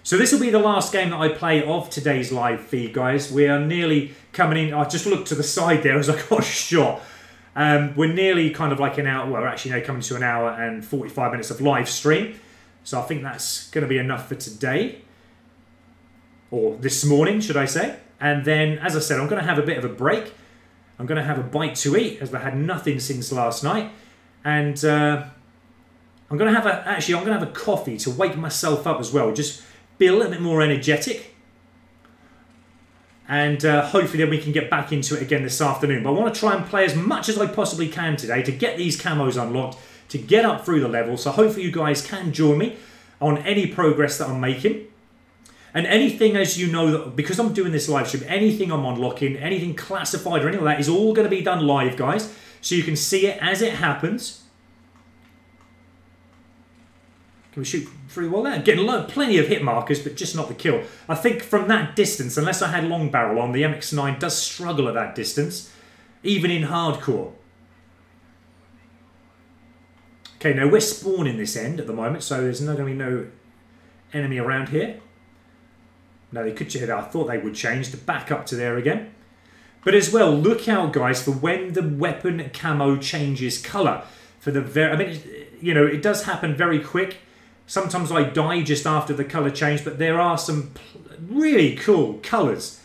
So this will be the last game that I play of today's live feed, guys. We are nearly coming in. I just looked to the side there as I got shot. We're nearly kind of like an hour, well, we're actually now coming to an hour and 45 minutes of live stream. So I think that's going to be enough for today. Or this morning, should I say. And then, as I said, I'm going to have a bit of a break. I'm going to have a bite to eat, as I had nothing since last night. And I'm going to have a coffee to wake myself up as well. Just be a little bit more energetic. And hopefully then we can get back into it again this afternoon. But I want to try and play as much as I possibly can today to get these camos unlocked, to get up through the level. So hopefully you guys can join me on any progress that I'm making. And anything, as you know, that because I'm doing this live stream, anything I'm unlocking, anything classified or any of that is all going to be done live, guys. So you can see it as it happens. Can we shoot through well there? Getting plenty of hit markers, but just not the kill. I think from that distance, unless I had long barrel on, the MX-9 does struggle at that distance, even in hardcore. Okay, now we're spawning this end at the moment, so there's not going to be no enemy around here. No, they could. I thought they would change to back up to there again. But as well, look out, guys, for when the weapon camo changes colour. For the I mean, you know, it does happen very quick. Sometimes I die just after the colour change, but there are some really cool colours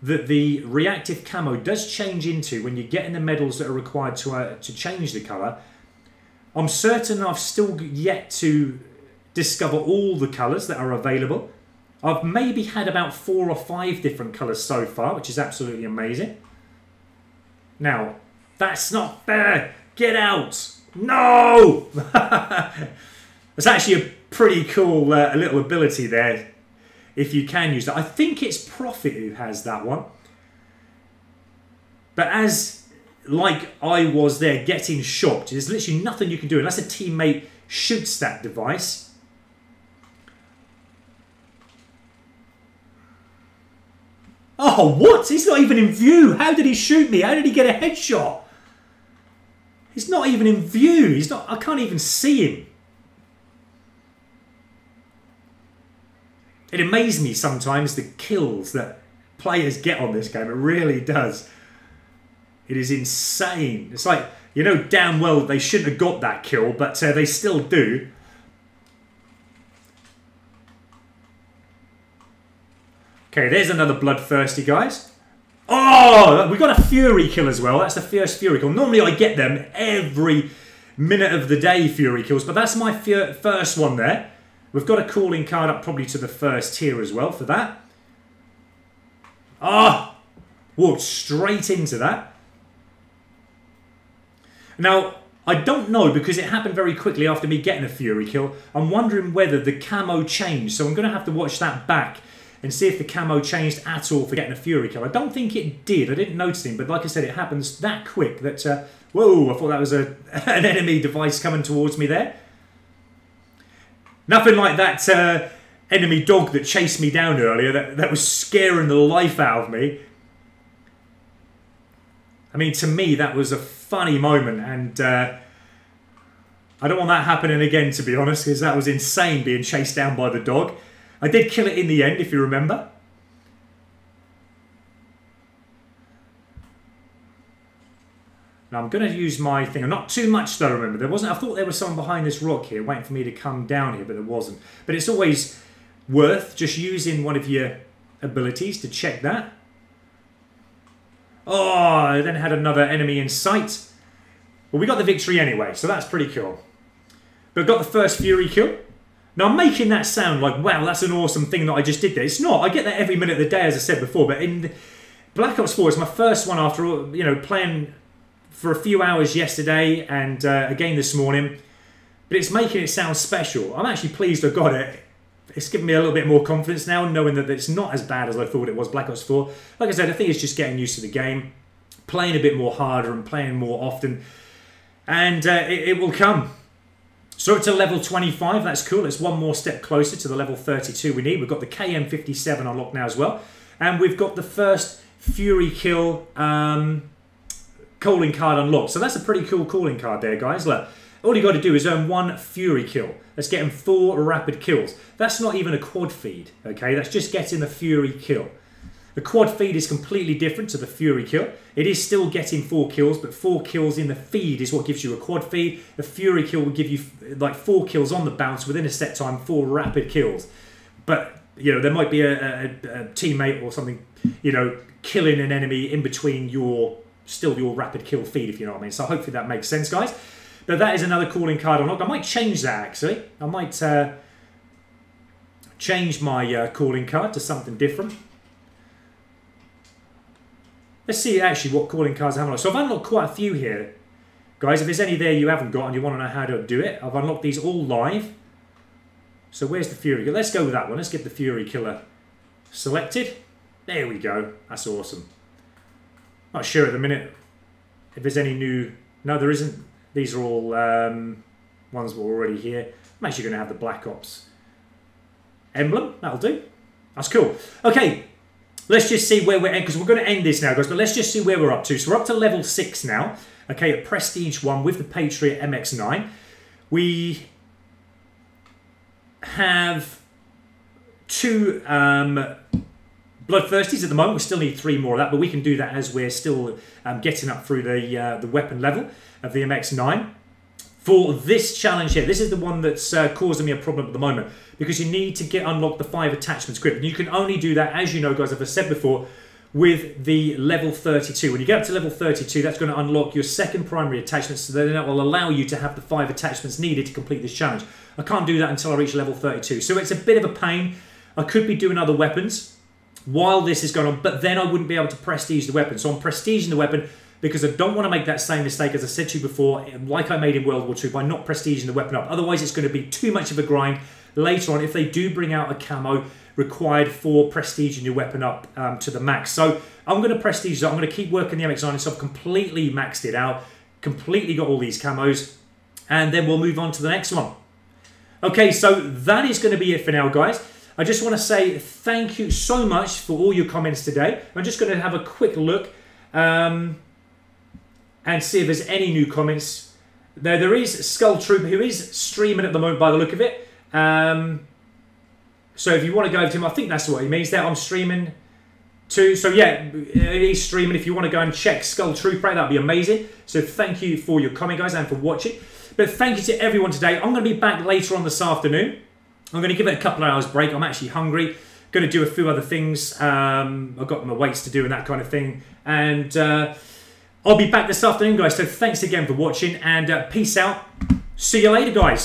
that the reactive camo does change into when you're getting the medals that are required to change the colour. I'm certain I've still yet to discover all the colours that are available. I've maybe had about 4 or 5 different colours so far, which is absolutely amazing. Now, that's not fair. Get out. No! That's actually a pretty cool little ability there, if you can use that. I think it's Prophet who has that one. But as, like I was there getting shocked, there's literally nothing you can do unless a teammate shoots that device. Oh, what? He's not even in view. How did he shoot me? How did he get a headshot? He's not even in view. He's not. I can't even see him. It amazes me sometimes the kills that players get on this game. It really does. It is insane. It's like, you know damn well they shouldn't have got that kill, but they still do. Okay, there's another bloodthirsty, guys. Oh, we got a Fury kill as well. That's the first Fury kill. Normally I get them every minute of the day, Fury kills, but that's my first one there. We've got a calling card up probably to the first tier as well for that. Ah, walked straight into that. Now, I don't know because it happened very quickly after me getting a Fury kill. I'm wondering whether the camo changed, so I'm going to have to watch that back and see if the camo changed at all for getting a Fury kill. I don't think it did. I didn't notice him, but like I said, it happens that quick that, whoa, I thought that was an enemy device coming towards me there. Nothing like that enemy dog that chased me down earlier that was scaring the life out of me. I mean, to me, that was a funny moment, and I don't want that happening again, to be honest, because that was insane being chased down by the dog. I did kill it in the end, if you remember. Now I'm going to use my thing. Not too much though, remember. There wasn't. I thought there was someone behind this rock here waiting for me to come down here, but there wasn't. But it's always worth just using one of your abilities to check that. Oh, I then had another enemy in sight. Well, we got the victory anyway, so that's pretty cool. But got the first Fury kill. Now, I'm making that sound like, wow, that's an awesome thing that I just did there. It's not. I get that every minute of the day, as I said before. But in Black Ops 4, it's my first one after, you know, playing for a few hours yesterday and again this morning. But it's making it sound special. I'm actually pleased I got it. It's given me a little bit more confidence now, knowing that it's not as bad as I thought it was, Black Ops 4. Like I said, I think it's just getting used to the game, playing a bit more harder and playing more often. And it will come. So to level 25, that's cool. It's one more step closer to the level 32 we need. We've got the KM57 unlocked now as well. And we've got the first Fury kill calling card unlocked. So that's a pretty cool calling card there, guys. Look, all you got to do is earn 1 Fury kill. Let's get him 4 rapid kills. That's not even a quad feed, okay? That's just getting the Fury kill. The quad feed is completely different to the Fury kill. It is still getting 4 kills, but 4 kills in the feed is what gives you a quad feed. The Fury kill will give you like 4 kills on the bounce within a set time, 4 rapid kills. But, you know, there might be a teammate or something, you know, killing an enemy in between your rapid kill feed, if you know what I mean. So hopefully that makes sense, guys. But that is another calling card unlocked. I might change that, actually. I might change my calling card to something different. Let's see actually what calling cards I have unlocked. So I've unlocked quite a few here. Guys, if there's any there you haven't got and you want to know how to do it, I've unlocked these all live. So where's the Fury? Let's go with that one. Let's get the Fury Killer selected. There we go. That's awesome. Not sure at the minute if there's any new... No, there isn't. These are all ones that were already here. I'm actually going to have the Black Ops emblem. That'll do. That's cool. Okay. Let's just see where we're at, because we're going to end this now, guys, but let's just see where we're up to. So we're up to level 6 now, okay, at Prestige 1 with the Patriot MX-9. We have 2 Bloodthirsties at the moment. We still need 3 more of that, but we can do that as we're still getting up through the weapon level of the MX-9. For this challenge here, this is the one that's causing me a problem at the moment, because you need to get unlocked the 5 attachments grip. And you can only do that, as you know, guys, as I've said before, with the level 32. When you get up to level 32, that's going to unlock your second primary attachment, so then that will allow you to have the 5 attachments needed to complete this challenge. I can't do that until I reach level 32. So it's a bit of a pain. I could be doing other weapons while this is going on, but then I wouldn't be able to prestige the weapon. So I'm prestiging the weapon because I don't want to make that same mistake, as I said to you before, like I made in World War II, by not prestiging the weapon up. Otherwise, it's going to be too much of a grind later on if they do bring out a camo required for prestiging your weapon up to the max. So I'm going to prestige that. I'm going to keep working the MX-9 until I've completely maxed it out, completely got all these camos, and then we'll move on to the next one. Okay, so that is going to be it for now, guys. I just want to say thank you so much for all your comments today. I'm just going to have a quick look and see if there's any new comments. There is Skull Trooper, who is streaming at the moment by the look of it. So if you want to go over to him, I think that's what he means there. I'm streaming too. So yeah, he's streaming. If you want to go and check Skull Trooper out, that'd be amazing. So thank you for your comment, guys, and for watching. But thank you to everyone today. I'm going to be back later on this afternoon. I'm going to give it a couple of hours break. I'm actually hungry. Going to do a few other things. I've got my weights to do and that kind of thing. And I'll be back this afternoon, guys. So thanks again for watching, and peace out. See you later, guys.